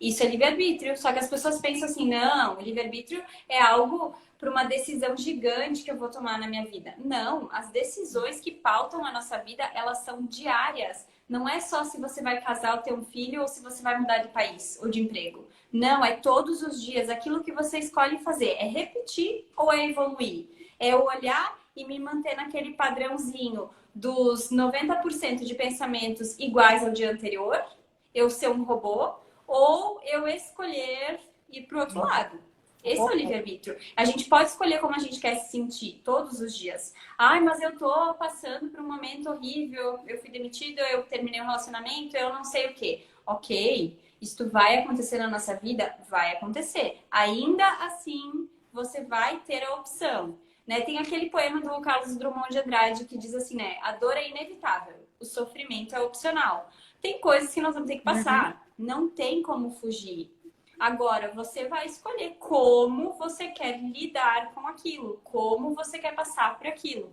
Isso é livre-arbítrio, só que as pessoas pensam assim, não, o livre-arbítrio é algo para uma decisão gigante que eu vou tomar na minha vida. Não, as decisões que pautam a nossa vida, elas são diárias. Não é só se você vai casar ou ter um filho ou se você vai mudar de país ou de emprego. Não, é todos os dias. Aquilo que você escolhe fazer é repetir ou é evoluir? É olhar e me manter naquele padrãozinho dos 90% de pensamentos iguais ao dia anterior, eu ser um robô, ou eu escolher ir para o outro lado. Esse é o livre-arbítrio. A gente pode escolher como a gente quer se sentir todos os dias. Ai, mas eu tô passando por um momento horrível, eu fui demitido, eu terminei um relacionamento, eu não sei o quê. Ok, isto vai acontecer na nossa vida? Vai acontecer. Ainda assim, você vai ter a opção. Né? Tem aquele poema do Carlos Drummond de Andrade que diz assim, né? A dor é inevitável, o sofrimento é opcional. Tem coisas que nós vamos ter que passar. Não tem como fugir. Agora, você vai escolher como você quer lidar com aquilo, como você quer passar por aquilo.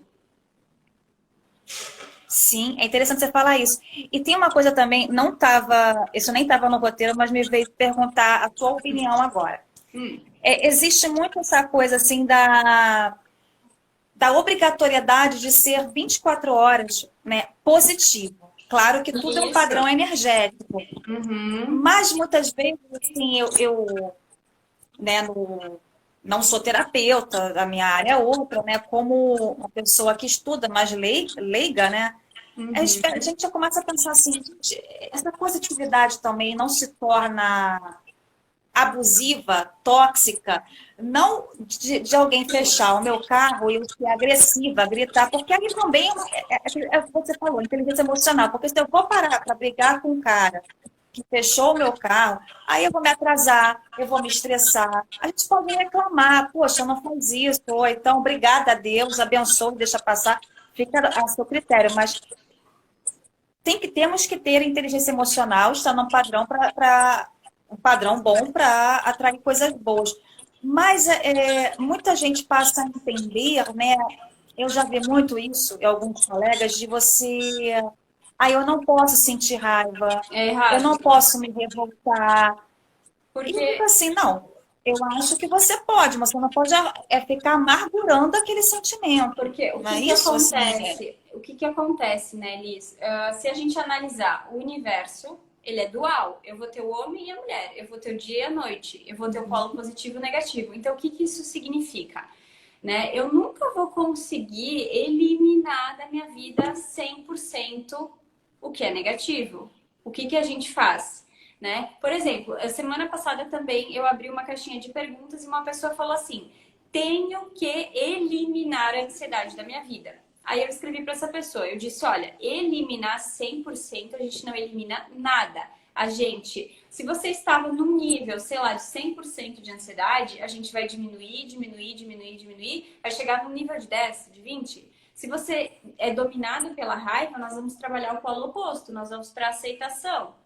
Sim, é interessante você falar isso. E tem uma coisa também, isso nem estava no roteiro, mas me veio perguntar a tua opinião agora. Existe muito essa coisa assim da obrigatoriedade de ser 24 horas, né, positivo. Claro que tudo é um padrão energético. Mas muitas vezes, assim, eu né, não sou terapeuta, a minha área é outra, né? Como uma pessoa que estuda, mas leiga, né? A gente já começa a pensar assim, gente, essa positividade também não se torna abusiva, tóxica, não de alguém fechar o meu carro e eu ser agressiva, gritar, porque ali também é o que você falou, inteligência emocional, porque se eu vou parar para brigar com um cara que fechou o meu carro, aí eu vou me atrasar, eu vou me estressar. A gente pode reclamar, poxa, não faz isso, ou então, obrigada a Deus, abençoe, deixa passar, fica a seu critério, mas temos que ter inteligência emocional, estar num padrão um padrão bom para atrair coisas boas. Mas muita gente passa a entender, né? Eu já vi muito isso em alguns colegas, de você. Eu não posso sentir raiva, É eu não errado. posso me revoltar. E eu digo Porque assim, não, eu acho que você pode, mas você não pode ficar amargurando aquele sentimento. Porque o Não que é que isso? Assim, acontece? O que que acontece, né, Liz? Se a gente analisar o universo, ele é dual. Eu vou ter o homem e a mulher. Eu vou ter o dia e a noite. Eu vou ter o polo positivo e o negativo. Então, o que que isso significa? Né? Eu nunca vou conseguir eliminar da minha vida 100% o que é negativo. O que que a gente faz? Né? Por exemplo, a semana passada também eu abri uma caixinha de perguntas e uma pessoa falou assim: tenho que eliminar a ansiedade da minha vida. Aí eu escrevi para essa pessoa, eu disse, olha, eliminar 100% a gente não elimina nada. A gente, se você estava num nível, sei lá, de 100% de ansiedade, a gente vai diminuir, diminuir, diminuir, diminuir, vai chegar num nível de 10, de 20. Se você é dominado pela raiva, nós vamos trabalhar o polo oposto, nós vamos para a aceitação.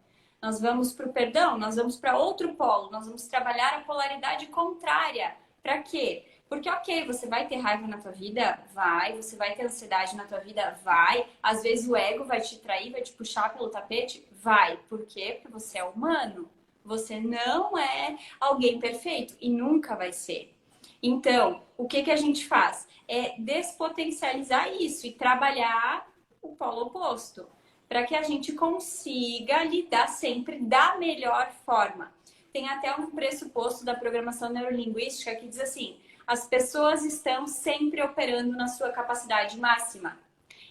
Nós vamos para o perdão, nós vamos para outro polo, nós vamos trabalhar a polaridade contrária. Para quê? Porque, ok, você vai ter raiva na tua vida? Vai. Você vai ter ansiedade na tua vida? Vai. Às vezes o ego vai te trair, vai te puxar pelo tapete? Vai. Por quê? Porque você é humano. Você não é alguém perfeito e nunca vai ser. Então, o que que a gente faz? É despotencializar isso e trabalhar o polo oposto, para que a gente consiga lidar sempre da melhor forma. Tem até um pressuposto da programação neurolinguística que diz assim: as pessoas estão sempre operando na sua capacidade máxima.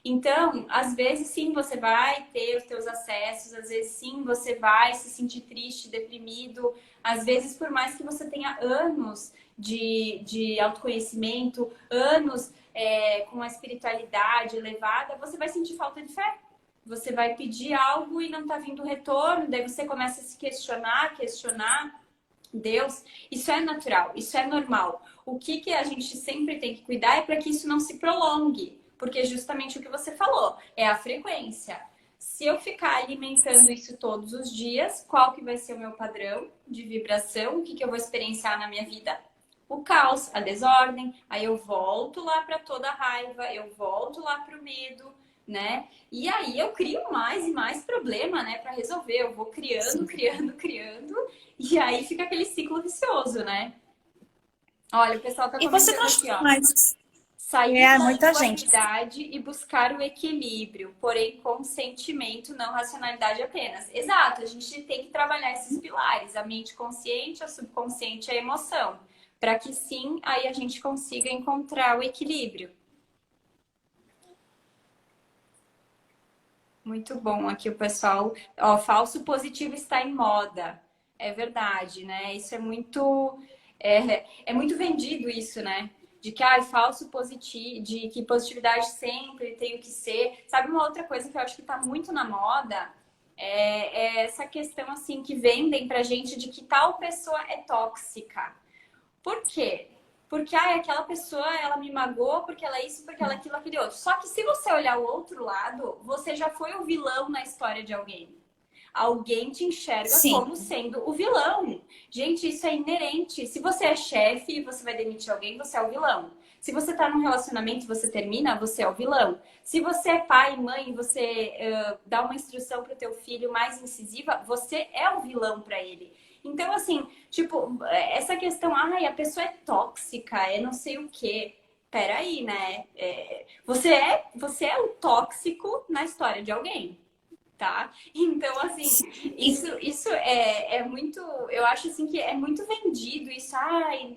Então, às vezes sim, você vai ter os teus acessos, às vezes sim, você vai se sentir triste, deprimido, às vezes por mais que você tenha anos de autoconhecimento, anos com a espiritualidade elevada, você vai sentir falta de fé. Você vai pedir algo e não está vindo retorno, daí você começa a se questionar Deus. Isso é natural, isso é normal. O que a gente sempre tem que cuidar é para que isso não se prolongue, porque justamente o que você falou, é a frequência. Se eu ficar alimentando isso todos os dias, qual que vai ser o meu padrão de vibração? O que eu vou experienciar na minha vida? O caos, a desordem, aí eu volto lá para toda a raiva, eu volto lá para o medo, né? E aí eu crio mais e mais problema, né, para resolver. Eu vou criando, criando, e aí fica aquele ciclo vicioso, né? Olha, o pessoal tá e você comentando aqui, ó. transforma mais. Sair da Muita gente. dualidade e buscar o equilíbrio, porém com sentimento, não racionalidade apenas. Exato, a gente tem que trabalhar esses pilares, a mente consciente, a subconsciente e a emoção, para que sim, aí a gente consiga encontrar o equilíbrio. Muito bom aqui o pessoal. Ó, falso positivo está em moda. É verdade, né? Isso é muito muito vendido isso, né? De que falso positivo, de que positividade sempre tem que ser. Sabe uma outra coisa que eu acho que está muito na moda? É essa questão assim que vendem pra gente de que tal pessoa é tóxica. Por quê? Porque aquela pessoa, ela me magoou porque ela é isso, porque ela é aquilo, aquele outro. Só que se você olhar o outro lado, você já foi o vilão na história de alguém. Alguém te enxerga Sim. como sendo o vilão. Gente, isso é inerente. Se você é chefe e você vai demitir alguém, você é o vilão. Se você tá num relacionamento e você termina, você é o vilão. Se você é pai e mãe e você dá uma instrução pro teu filho mais incisiva, você é o vilão para ele. Então, assim, tipo, essa questão, a pessoa é tóxica, é não sei o quê. Peraí, né? Você é o tóxico na história de alguém, tá? Então, assim, isso é muito. Eu acho assim que é muito vendido isso,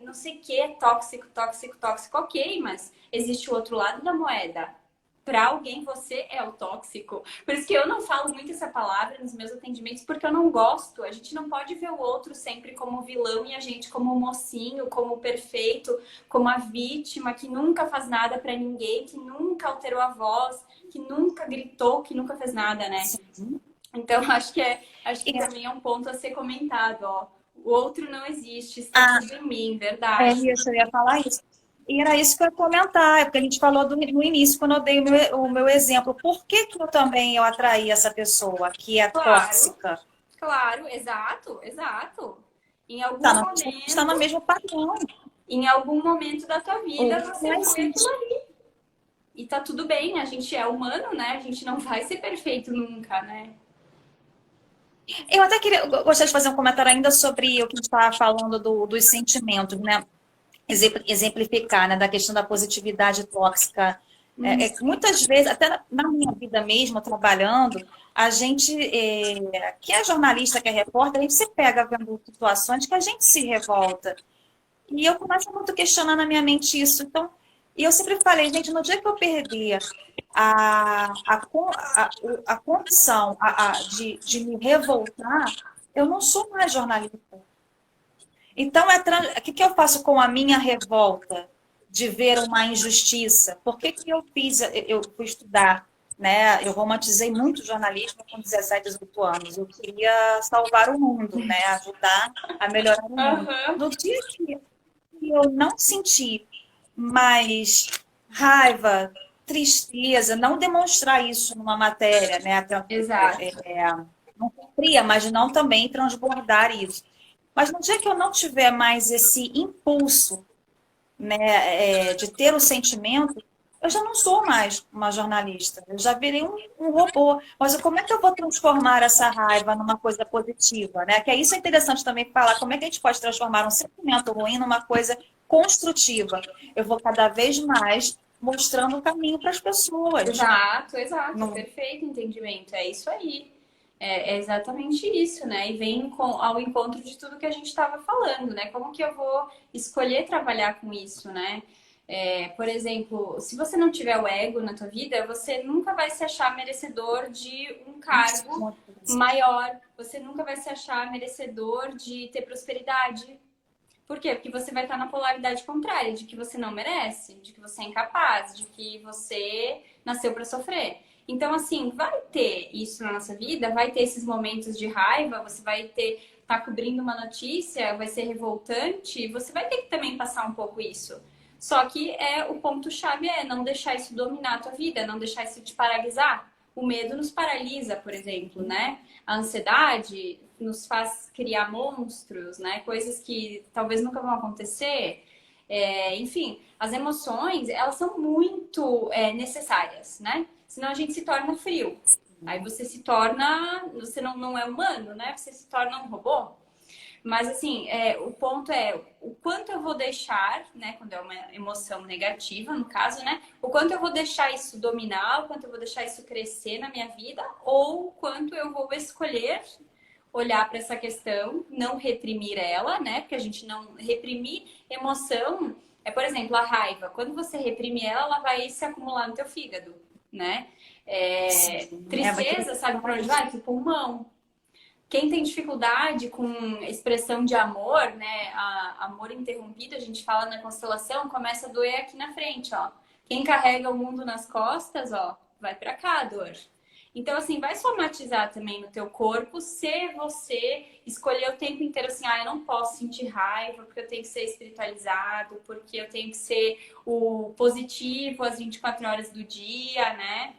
não sei o que, é tóxico, tóxico, tóxico. Ok, mas existe o outro lado da moeda. Para alguém, você é o tóxico. Por isso que eu não falo muito essa palavra nos meus atendimentos, porque eu não gosto. A gente não pode ver o outro sempre como vilão e a gente como o mocinho, como o perfeito, como a vítima que nunca faz nada para ninguém, que nunca alterou a voz, que nunca gritou, que nunca fez nada, né? Então, acho que também é um ponto a ser comentado, ó. O outro não existe, está tudo em mim, É verdade. isso, eu ia falar isso. E era isso que eu ia comentar, é porque a gente falou no início, quando eu dei o meu exemplo. Por que que eu também eu atraí essa pessoa que é Claro, tóxica? claro, exato, exato. Em Tá algum no, está no momento, mesmo padrão. em algum momento da tua vida, Ou você mais foi aquilo ali. E tá tudo bem, a gente é humano, né? A gente não vai ser perfeito nunca, né? eu até queria, eu gostaria de fazer um comentário ainda sobre o que a gente estava falando dos sentimentos, né? Exemplificar, né? Da questão da positividade tóxica. Que muitas vezes, até na minha vida mesmo, trabalhando, a gente, que é jornalista, que é repórter, a gente se pega vendo situações que a gente se revolta. E eu começo muito a questionar na minha mente isso. Então, e eu sempre falei, gente, no dia que eu perder a condição de me revoltar, eu não sou mais jornalista. Então, o que que eu faço com a minha revolta de ver uma injustiça? Por que que eu fiz, eu fui estudar, né? Eu romantizei muito o jornalismo com 17, 18 anos. Eu queria salvar o mundo, né? Ajudar a melhorar o mundo. Aham, No dia que eu não senti mais raiva, tristeza, não demonstrar isso numa matéria, né? exato. Não cumpria, mas não também transbordar isso. Mas no dia que eu não tiver mais esse impulso, né, de ter o sentimento, eu já não sou mais uma jornalista. Eu já virei um robô. Mas como é que eu vou transformar essa raiva numa coisa positiva, né? Que é isso é interessante também falar. Como é que a gente pode transformar um sentimento ruim numa coisa construtiva? Eu vou cada vez mais mostrando o caminho para as pessoas. Exato, exato. Não, Perfeito entendimento. É isso aí. É exatamente isso, né? E vem ao encontro de tudo que a gente estava falando, né? Como que eu vou escolher trabalhar com isso, né? Por exemplo, se você não tiver o ego na tua vida, você nunca vai se achar merecedor de um cargo muito interessante. maior, você nunca vai se achar merecedor de ter prosperidade. Por quê? Porque você vai estar na polaridade contrária, de que você não merece, de que você é incapaz, de que você nasceu para sofrer. Então, assim, vai ter isso na nossa vida, vai ter esses momentos de raiva, você vai ter, tá cobrindo uma notícia, vai ser revoltante, você vai ter que também passar um pouco isso. Só que o ponto-chave é não deixar isso dominar a tua vida, não deixar isso te paralisar. O medo nos paralisa, por exemplo, né? A ansiedade nos faz criar monstros, né? Coisas que talvez nunca vão acontecer. Enfim, as emoções, elas são muito necessárias, né? Senão a gente se torna frio. Aí você se torna, você não é humano, né? Você se torna um robô. Mas assim, o ponto é o quanto eu vou deixar, né? Quando é uma emoção negativa, no caso, né? O quanto eu vou deixar isso dominar, o quanto eu vou deixar isso crescer na minha vida, ou o quanto eu vou escolher olhar para essa questão, não reprimir ela, né? Porque a gente não reprimir emoção por exemplo, a raiva. Quando você reprime ela, ela vai se acumular no teu fígado, né? Sim, vai ter Tristeza, sabe para onde vai? Pro pulmão. Quem tem dificuldade com expressão de amor, né? Amor interrompido, a gente fala na constelação, começa a doer aqui na frente, ó. Quem carrega o mundo nas costas, ó, vai para cá a dor. Então, assim, vai somatizar também no teu corpo se você escolher o tempo inteiro assim, eu não posso sentir raiva porque eu tenho que ser espiritualizado, porque eu tenho que ser o positivo às 24 horas do dia, né?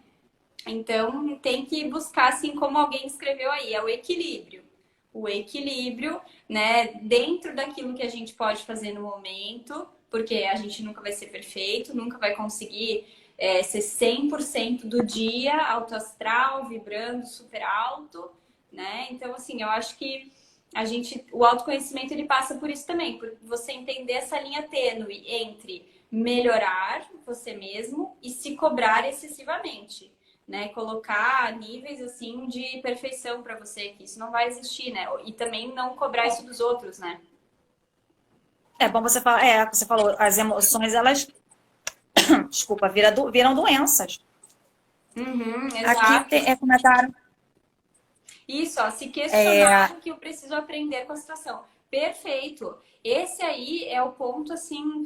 Então, tem que buscar, assim como alguém escreveu aí, é o equilíbrio. O equilíbrio, né, dentro daquilo que a gente pode fazer no momento, porque a gente nunca vai ser perfeito, nunca vai conseguir ser 100% do dia alto astral, vibrando super alto, né? Então, assim, eu acho que o autoconhecimento ele passa por isso também, por você entender essa linha tênue entre melhorar você mesmo e se cobrar excessivamente, né? Colocar níveis assim de perfeição para você, que isso não vai existir, né? E também não cobrar isso dos outros, né? É bom você falar, você falou, as emoções, elas, desculpa, viram doenças. Uhum, Aqui exato. comentário, Isso, ó, se é, questionar o que eu preciso aprender com a situação. Perfeito. Esse aí é o ponto assim.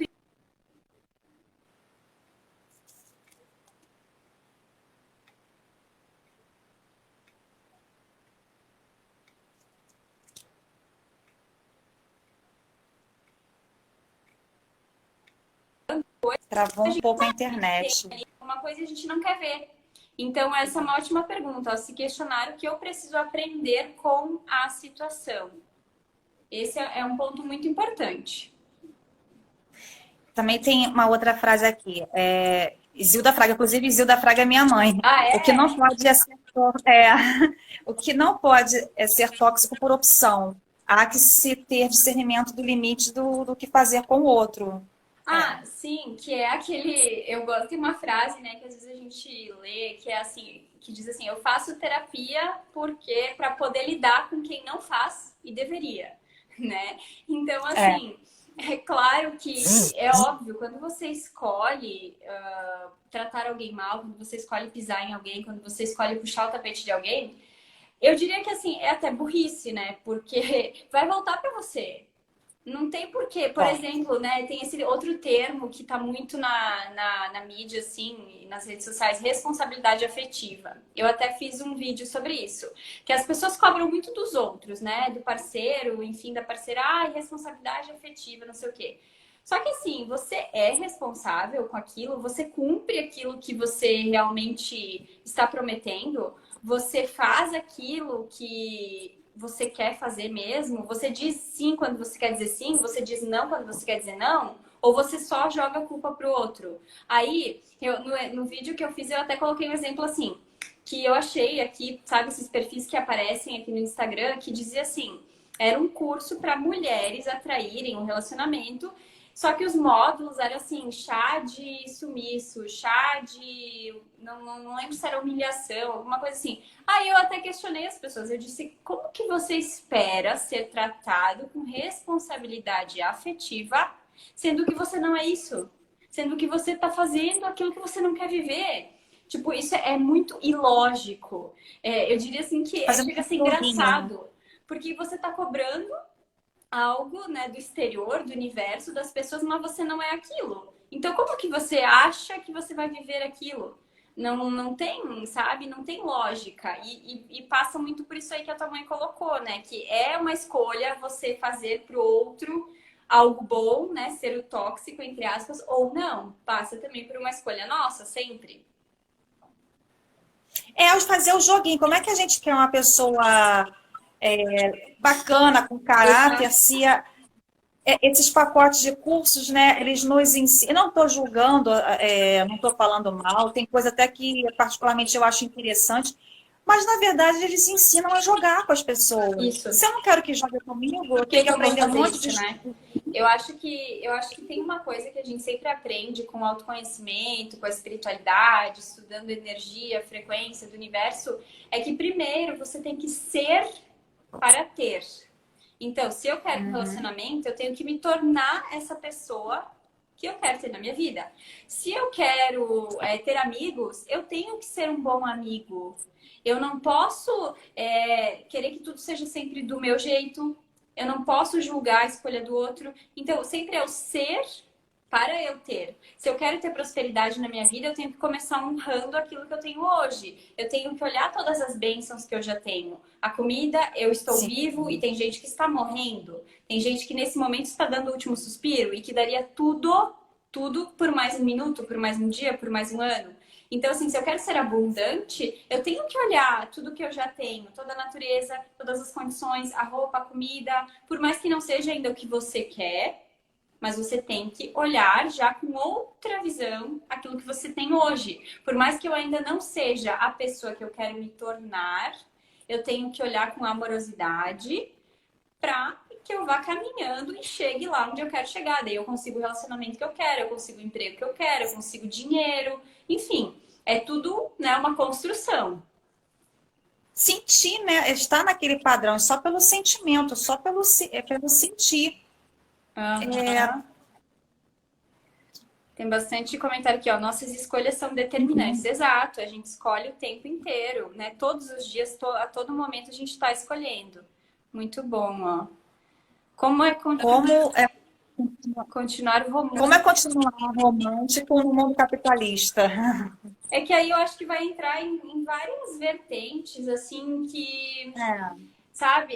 Travou um pouco a internet. Uma coisa a gente não quer ver. Então, essa é uma ótima pergunta. Ó, se questionar o que eu preciso aprender com a situação. Esse é um ponto muito importante. Também tem uma outra frase aqui. Zilda Fraga, inclusive Zilda Fraga é minha mãe. Ah, é? O que não pode o que não pode é ser tóxico por opção. Há que se ter discernimento do limite do que fazer com o outro. Ah, sim, que é aquele. Eu gosto de uma frase, né, que às vezes a gente lê, que é assim, que diz assim, eu faço terapia porque para poder lidar com quem não faz e deveria, né? Então, assim, é claro que é óbvio, quando você escolhe tratar alguém mal, quando você escolhe pisar em alguém, quando você escolhe puxar o tapete de alguém, eu diria que assim, é até burrice, né? Porque vai voltar para você. Não tem porquê. Por exemplo, né, tem esse outro termo que está muito na mídia, assim, nas redes sociais, responsabilidade afetiva. Eu até fiz um vídeo sobre isso. Que as pessoas cobram muito dos outros, né? Do parceiro, enfim, da parceira. Ah, responsabilidade afetiva, não sei o quê. Só que assim, você é responsável com aquilo, você cumpre aquilo que você realmente está prometendo, você faz aquilo que você quer fazer mesmo? Você diz sim quando você quer dizer sim? Você diz não quando você quer dizer não? Ou você só joga a culpa pro outro? Aí, no vídeo que eu fiz, eu até coloquei um exemplo assim, que eu achei aqui, sabe, esses perfis que aparecem aqui no Instagram, que dizia assim, era um curso para mulheres atraírem um relacionamento. Só que os módulos eram assim, chá de sumiço, chá de... Não lembro se era humilhação, alguma coisa assim. Aí eu até questionei as pessoas. Eu disse, como que você espera ser tratado com responsabilidade afetiva, sendo que você não é isso? Sendo que você tá fazendo aquilo que você não quer viver. Tipo, isso é muito ilógico. Eu diria assim que chega a ser engraçado. Porque você tá cobrando algo, né, do exterior, do universo, das pessoas, mas você não é aquilo. Então, como que você acha que você vai viver aquilo? Não tem, sabe? Não tem lógica. E passa muito por isso aí que a tua mãe colocou, né? Que é uma escolha você fazer pro outro algo bom, né? Ser o tóxico, entre aspas, ou não. Passa também por uma escolha nossa, sempre. Fazer o joguinho. Como é que a gente quer uma pessoa bacana, com caráter, se esses pacotes de cursos, né, eles nos ensinam. Eu não estou julgando, não estou falando mal, tem coisa até que particularmente eu acho interessante, mas na verdade eles ensinam a jogar com as pessoas. Isso. Se eu não quero que jogue comigo, eu tenho que aprender um monte de... né? Eu acho que tem uma coisa que a gente sempre aprende com o autoconhecimento, com a espiritualidade, estudando energia, frequência do universo, é que primeiro você tem que ser para ter. Então, se eu quero um relacionamento, eu tenho que me tornar essa pessoa que eu quero ter na minha vida. Se eu quero ter amigos, eu tenho que ser um bom amigo. Eu não posso querer que tudo seja sempre do meu jeito. Eu não posso julgar a escolha do outro. Então, sempre é o ser para eu ter. Se eu quero ter prosperidade na minha vida, eu tenho que começar honrando aquilo que eu tenho hoje. Eu tenho que olhar todas as bênçãos que eu já tenho. A comida, eu estou vivo e tem gente que está morrendo. Tem gente que nesse momento está dando o último suspiro e que daria tudo por mais um minuto, por mais um dia, por mais um ano. Então, assim, se eu quero ser abundante, eu tenho que olhar tudo que eu já tenho, toda a natureza, todas as condições, a roupa, a comida, por mais que não seja ainda o que você quer, mas você tem que olhar já com outra visão aquilo que você tem hoje. Por mais que eu ainda não seja a pessoa que eu quero me tornar, eu tenho que olhar com amorosidade para que eu vá caminhando e chegue lá onde eu quero chegar. Daí eu consigo o relacionamento que eu quero, eu consigo o emprego que eu quero, eu consigo dinheiro. Enfim, é tudo, né, uma construção. Sentir, né? Estar naquele padrão, só pelo sentimento, só pelo sentir. Tem bastante comentário aqui, ó. Nossas escolhas são determinantes. Exato, a gente escolhe o tempo inteiro, né? Todos os dias, a todo momento a gente está escolhendo. Muito bom, ó. Como é continuar romântico? Como é continuar romântico no mundo capitalista? É que aí eu acho que vai entrar em várias vertentes, assim, que Sabe?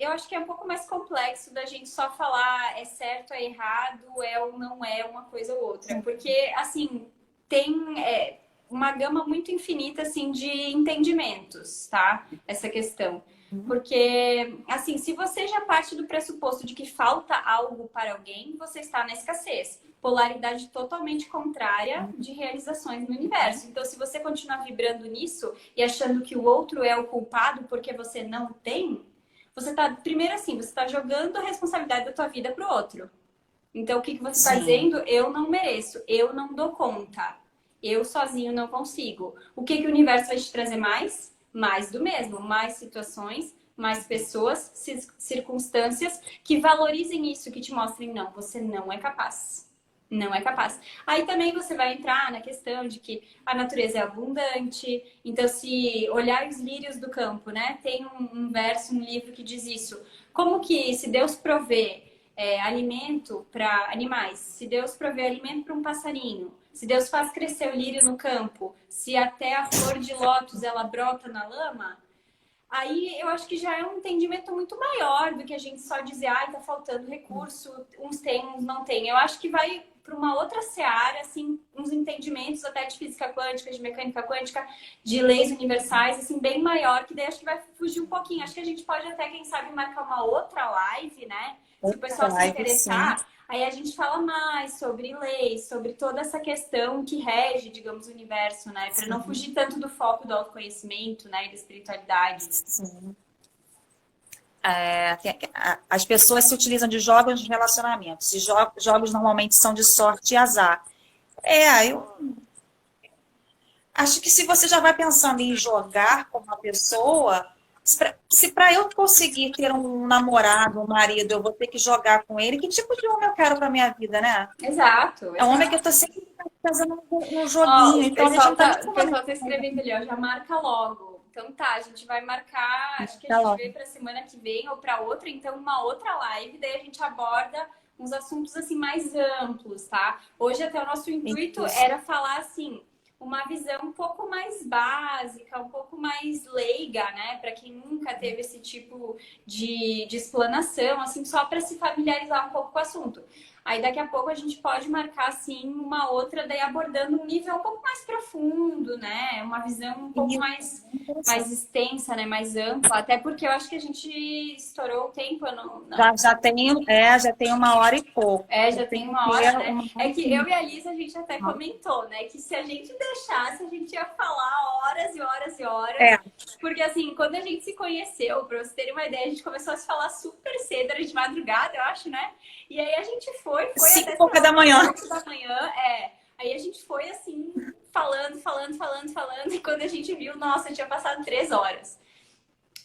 Eu acho que é um pouco mais complexo da gente só falar é certo, é errado, é ou não é uma coisa ou outra. Porque, assim, tem uma gama muito infinita, assim, de entendimentos, tá? Essa questão. Porque, assim, se você já parte do pressuposto de que falta algo para alguém, você está na escassez. Polaridade totalmente contrária de realizações no universo. Então, se você continuar vibrando nisso e achando que o outro é o culpado porque você não tem, você tá, primeiro assim, você está jogando a responsabilidade da tua vida pro outro. Então, o que você está dizendo? Eu não mereço, eu não dou conta, eu sozinho não consigo. O que o universo vai te trazer mais? Mais do mesmo, mais situações, mais pessoas, circunstâncias que valorizem isso, que te mostrem, não, você não é capaz. Não é capaz. Aí também você vai entrar na questão de que a natureza é abundante. Então, se olhar os lírios do campo, né? Tem um verso, um livro que diz isso. Como que se Deus provê alimento para animais, se Deus provê alimento para um passarinho, se Deus faz crescer o lírio no campo, se até a flor de lótus ela brota na lama, aí eu acho que já é um entendimento muito maior do que a gente só dizer, ah, tá faltando recurso, uns tem, uns não tem. Eu acho que vai para uma outra seara, assim, uns entendimentos até de física quântica, de mecânica quântica, de leis universais, assim, bem maior, que daí acho que vai fugir um pouquinho. Acho que a gente pode até, quem sabe, marcar uma outra live, né? Se o pessoal se interessar, aí a gente fala mais sobre leis, sobre toda essa questão que rege, digamos, o universo, né? Para não fugir tanto do foco do autoconhecimento, né? E da espiritualidade. Sim. As pessoas se utilizam de jogos de relacionamento. Esses jogos normalmente são de sorte e azar. Eu acho que se você já vai pensando em jogar com uma pessoa, se para eu conseguir ter um namorado, um marido, eu vou ter que jogar com ele, que tipo de homem eu quero para minha vida, né? Exato. É um homem que eu tô sempre fazendo um Ó, joguinho. então o pessoal tá escrevendo ali, ó, já marca logo. Então tá, a gente vai marcar, acho que a gente vê pra semana que vem ou pra outra, então uma outra live, daí a gente aborda uns assuntos assim mais amplos, tá? Hoje até o nosso intuito era falar assim, uma visão um pouco mais básica, um pouco mais leiga, né? Para quem nunca teve esse tipo de explanação, assim, só para se familiarizar um pouco com o assunto. Aí daqui a pouco a gente pode marcar, assim, uma outra, daí abordando um nível um pouco mais profundo, né? Uma visão um pouco mais extensa, né? Mais ampla. Até porque eu acho que a gente estourou o tempo. Já tem 1 hora e pouco. Já tem 1 hora, né? É que eu e a Lisa, a gente até comentou, né? Que se a gente deixasse, a gente ia falar horas e horas e horas. Porque, assim, quando a gente se conheceu, pra vocês terem uma ideia, a gente começou a se falar super cedo, era de madrugada, eu acho, né? E aí a gente foi 5h da manhã. 5h da manhã, Aí a gente foi, assim, falando. E quando a gente viu, nossa, tinha passado 3 horas.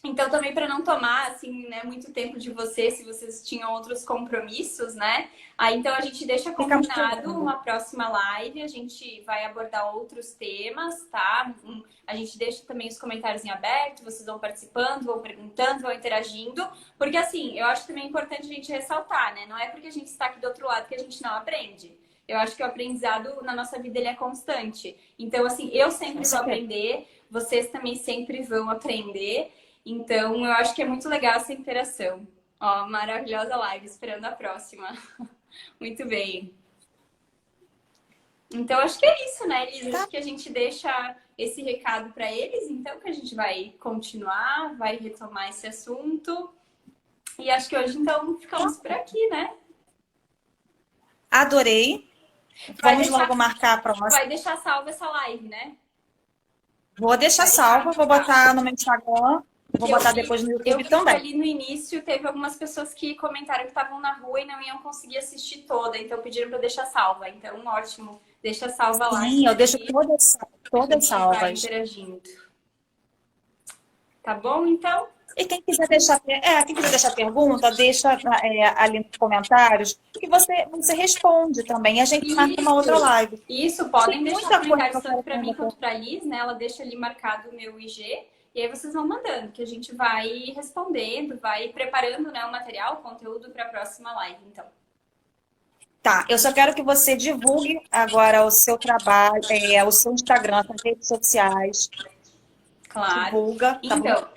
Então, também para não tomar, assim, né, muito tempo de vocês, se vocês tinham outros compromissos, né? Aí, então, a gente deixa combinado uma próxima live, a gente vai abordar outros temas, tá? A gente deixa também os comentários em aberto, vocês vão participando, vão perguntando, vão interagindo, porque, assim, eu acho também importante a gente ressaltar, né? Não é porque a gente está aqui do outro lado que a gente não aprende. Eu acho que o aprendizado na nossa vida, ele é constante. Então, assim, eu sempre vou aprender, vocês também sempre vão aprender. Então, eu acho que é muito legal essa interação. Ó, maravilhosa live, esperando a próxima. Muito bem. Então, acho que é isso, né, Elisa? Acho que a gente deixa esse recado para eles, então, que a gente vai continuar, vai retomar esse assunto. E acho que hoje, então, ficamos por aqui, né? Adorei. Vamos logo marcar a próxima. Vai deixar salva essa live, né? Vou deixar salva, vou botar no meu Instagram. Vou botar depois no YouTube também. Ali no início, teve algumas pessoas que comentaram que estavam na rua e não iam conseguir assistir toda. Então, pediram para deixar salva. Então, ótimo. Deixa salva lá. Sim, eu deixo todas salvas. Vai interagindo. Tá bom, então? E quem quiser deixar pergunta, deixa ali nos comentários que você responde também. E a gente marca uma outra live. Isso, podem deixar comentários tanto para mim quanto para a Liz, né? Ela deixa ali marcado o meu IG. E aí vocês vão mandando, que a gente vai respondendo, vai preparando, né, o material, o conteúdo para a próxima live, então. Tá, eu só quero que você divulgue agora o seu trabalho, o seu Instagram, as redes sociais. Claro. Divulga, tá então, bom?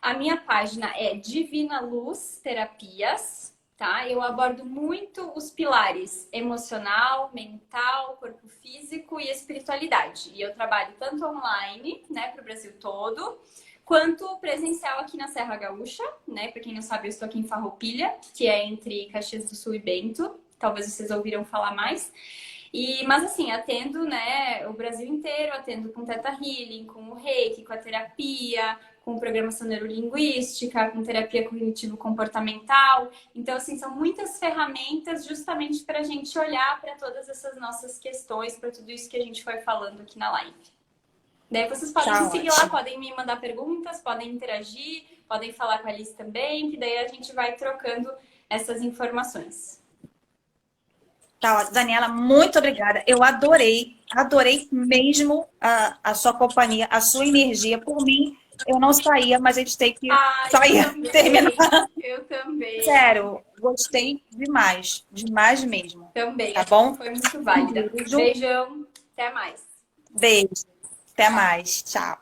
A minha página é Divina Luz Terapias, tá? Eu abordo muito os pilares emocional, mental, corpo físico e espiritualidade. E eu trabalho tanto online, né, para o Brasil todo, quanto presencial aqui na Serra Gaúcha, né? Para quem não sabe, eu estou aqui em Farroupilha, que é entre Caxias do Sul e Bento. Talvez vocês ouviram falar mais. Mas assim, atendo, né, o Brasil inteiro, atendo com Theta Healing, com o Reiki, com a terapia, com programação neurolinguística, com terapia cognitivo-comportamental. Então, assim, são muitas ferramentas justamente para a gente olhar para todas essas nossas questões, para tudo isso que a gente foi falando aqui na live. Daí vocês podem me seguir lá, podem me mandar perguntas, podem interagir, podem falar com a Alice também, que daí a gente vai trocando essas informações. Tá, Daniela, muito obrigada. Eu adorei mesmo a sua companhia, a sua energia. Por mim, eu não saía, mas a gente tem que sair, terminar. Eu também. Sério, gostei demais, demais mesmo. Também, tá bom? Foi muito válida. Beijão, até mais. Beijo, até mais, tchau.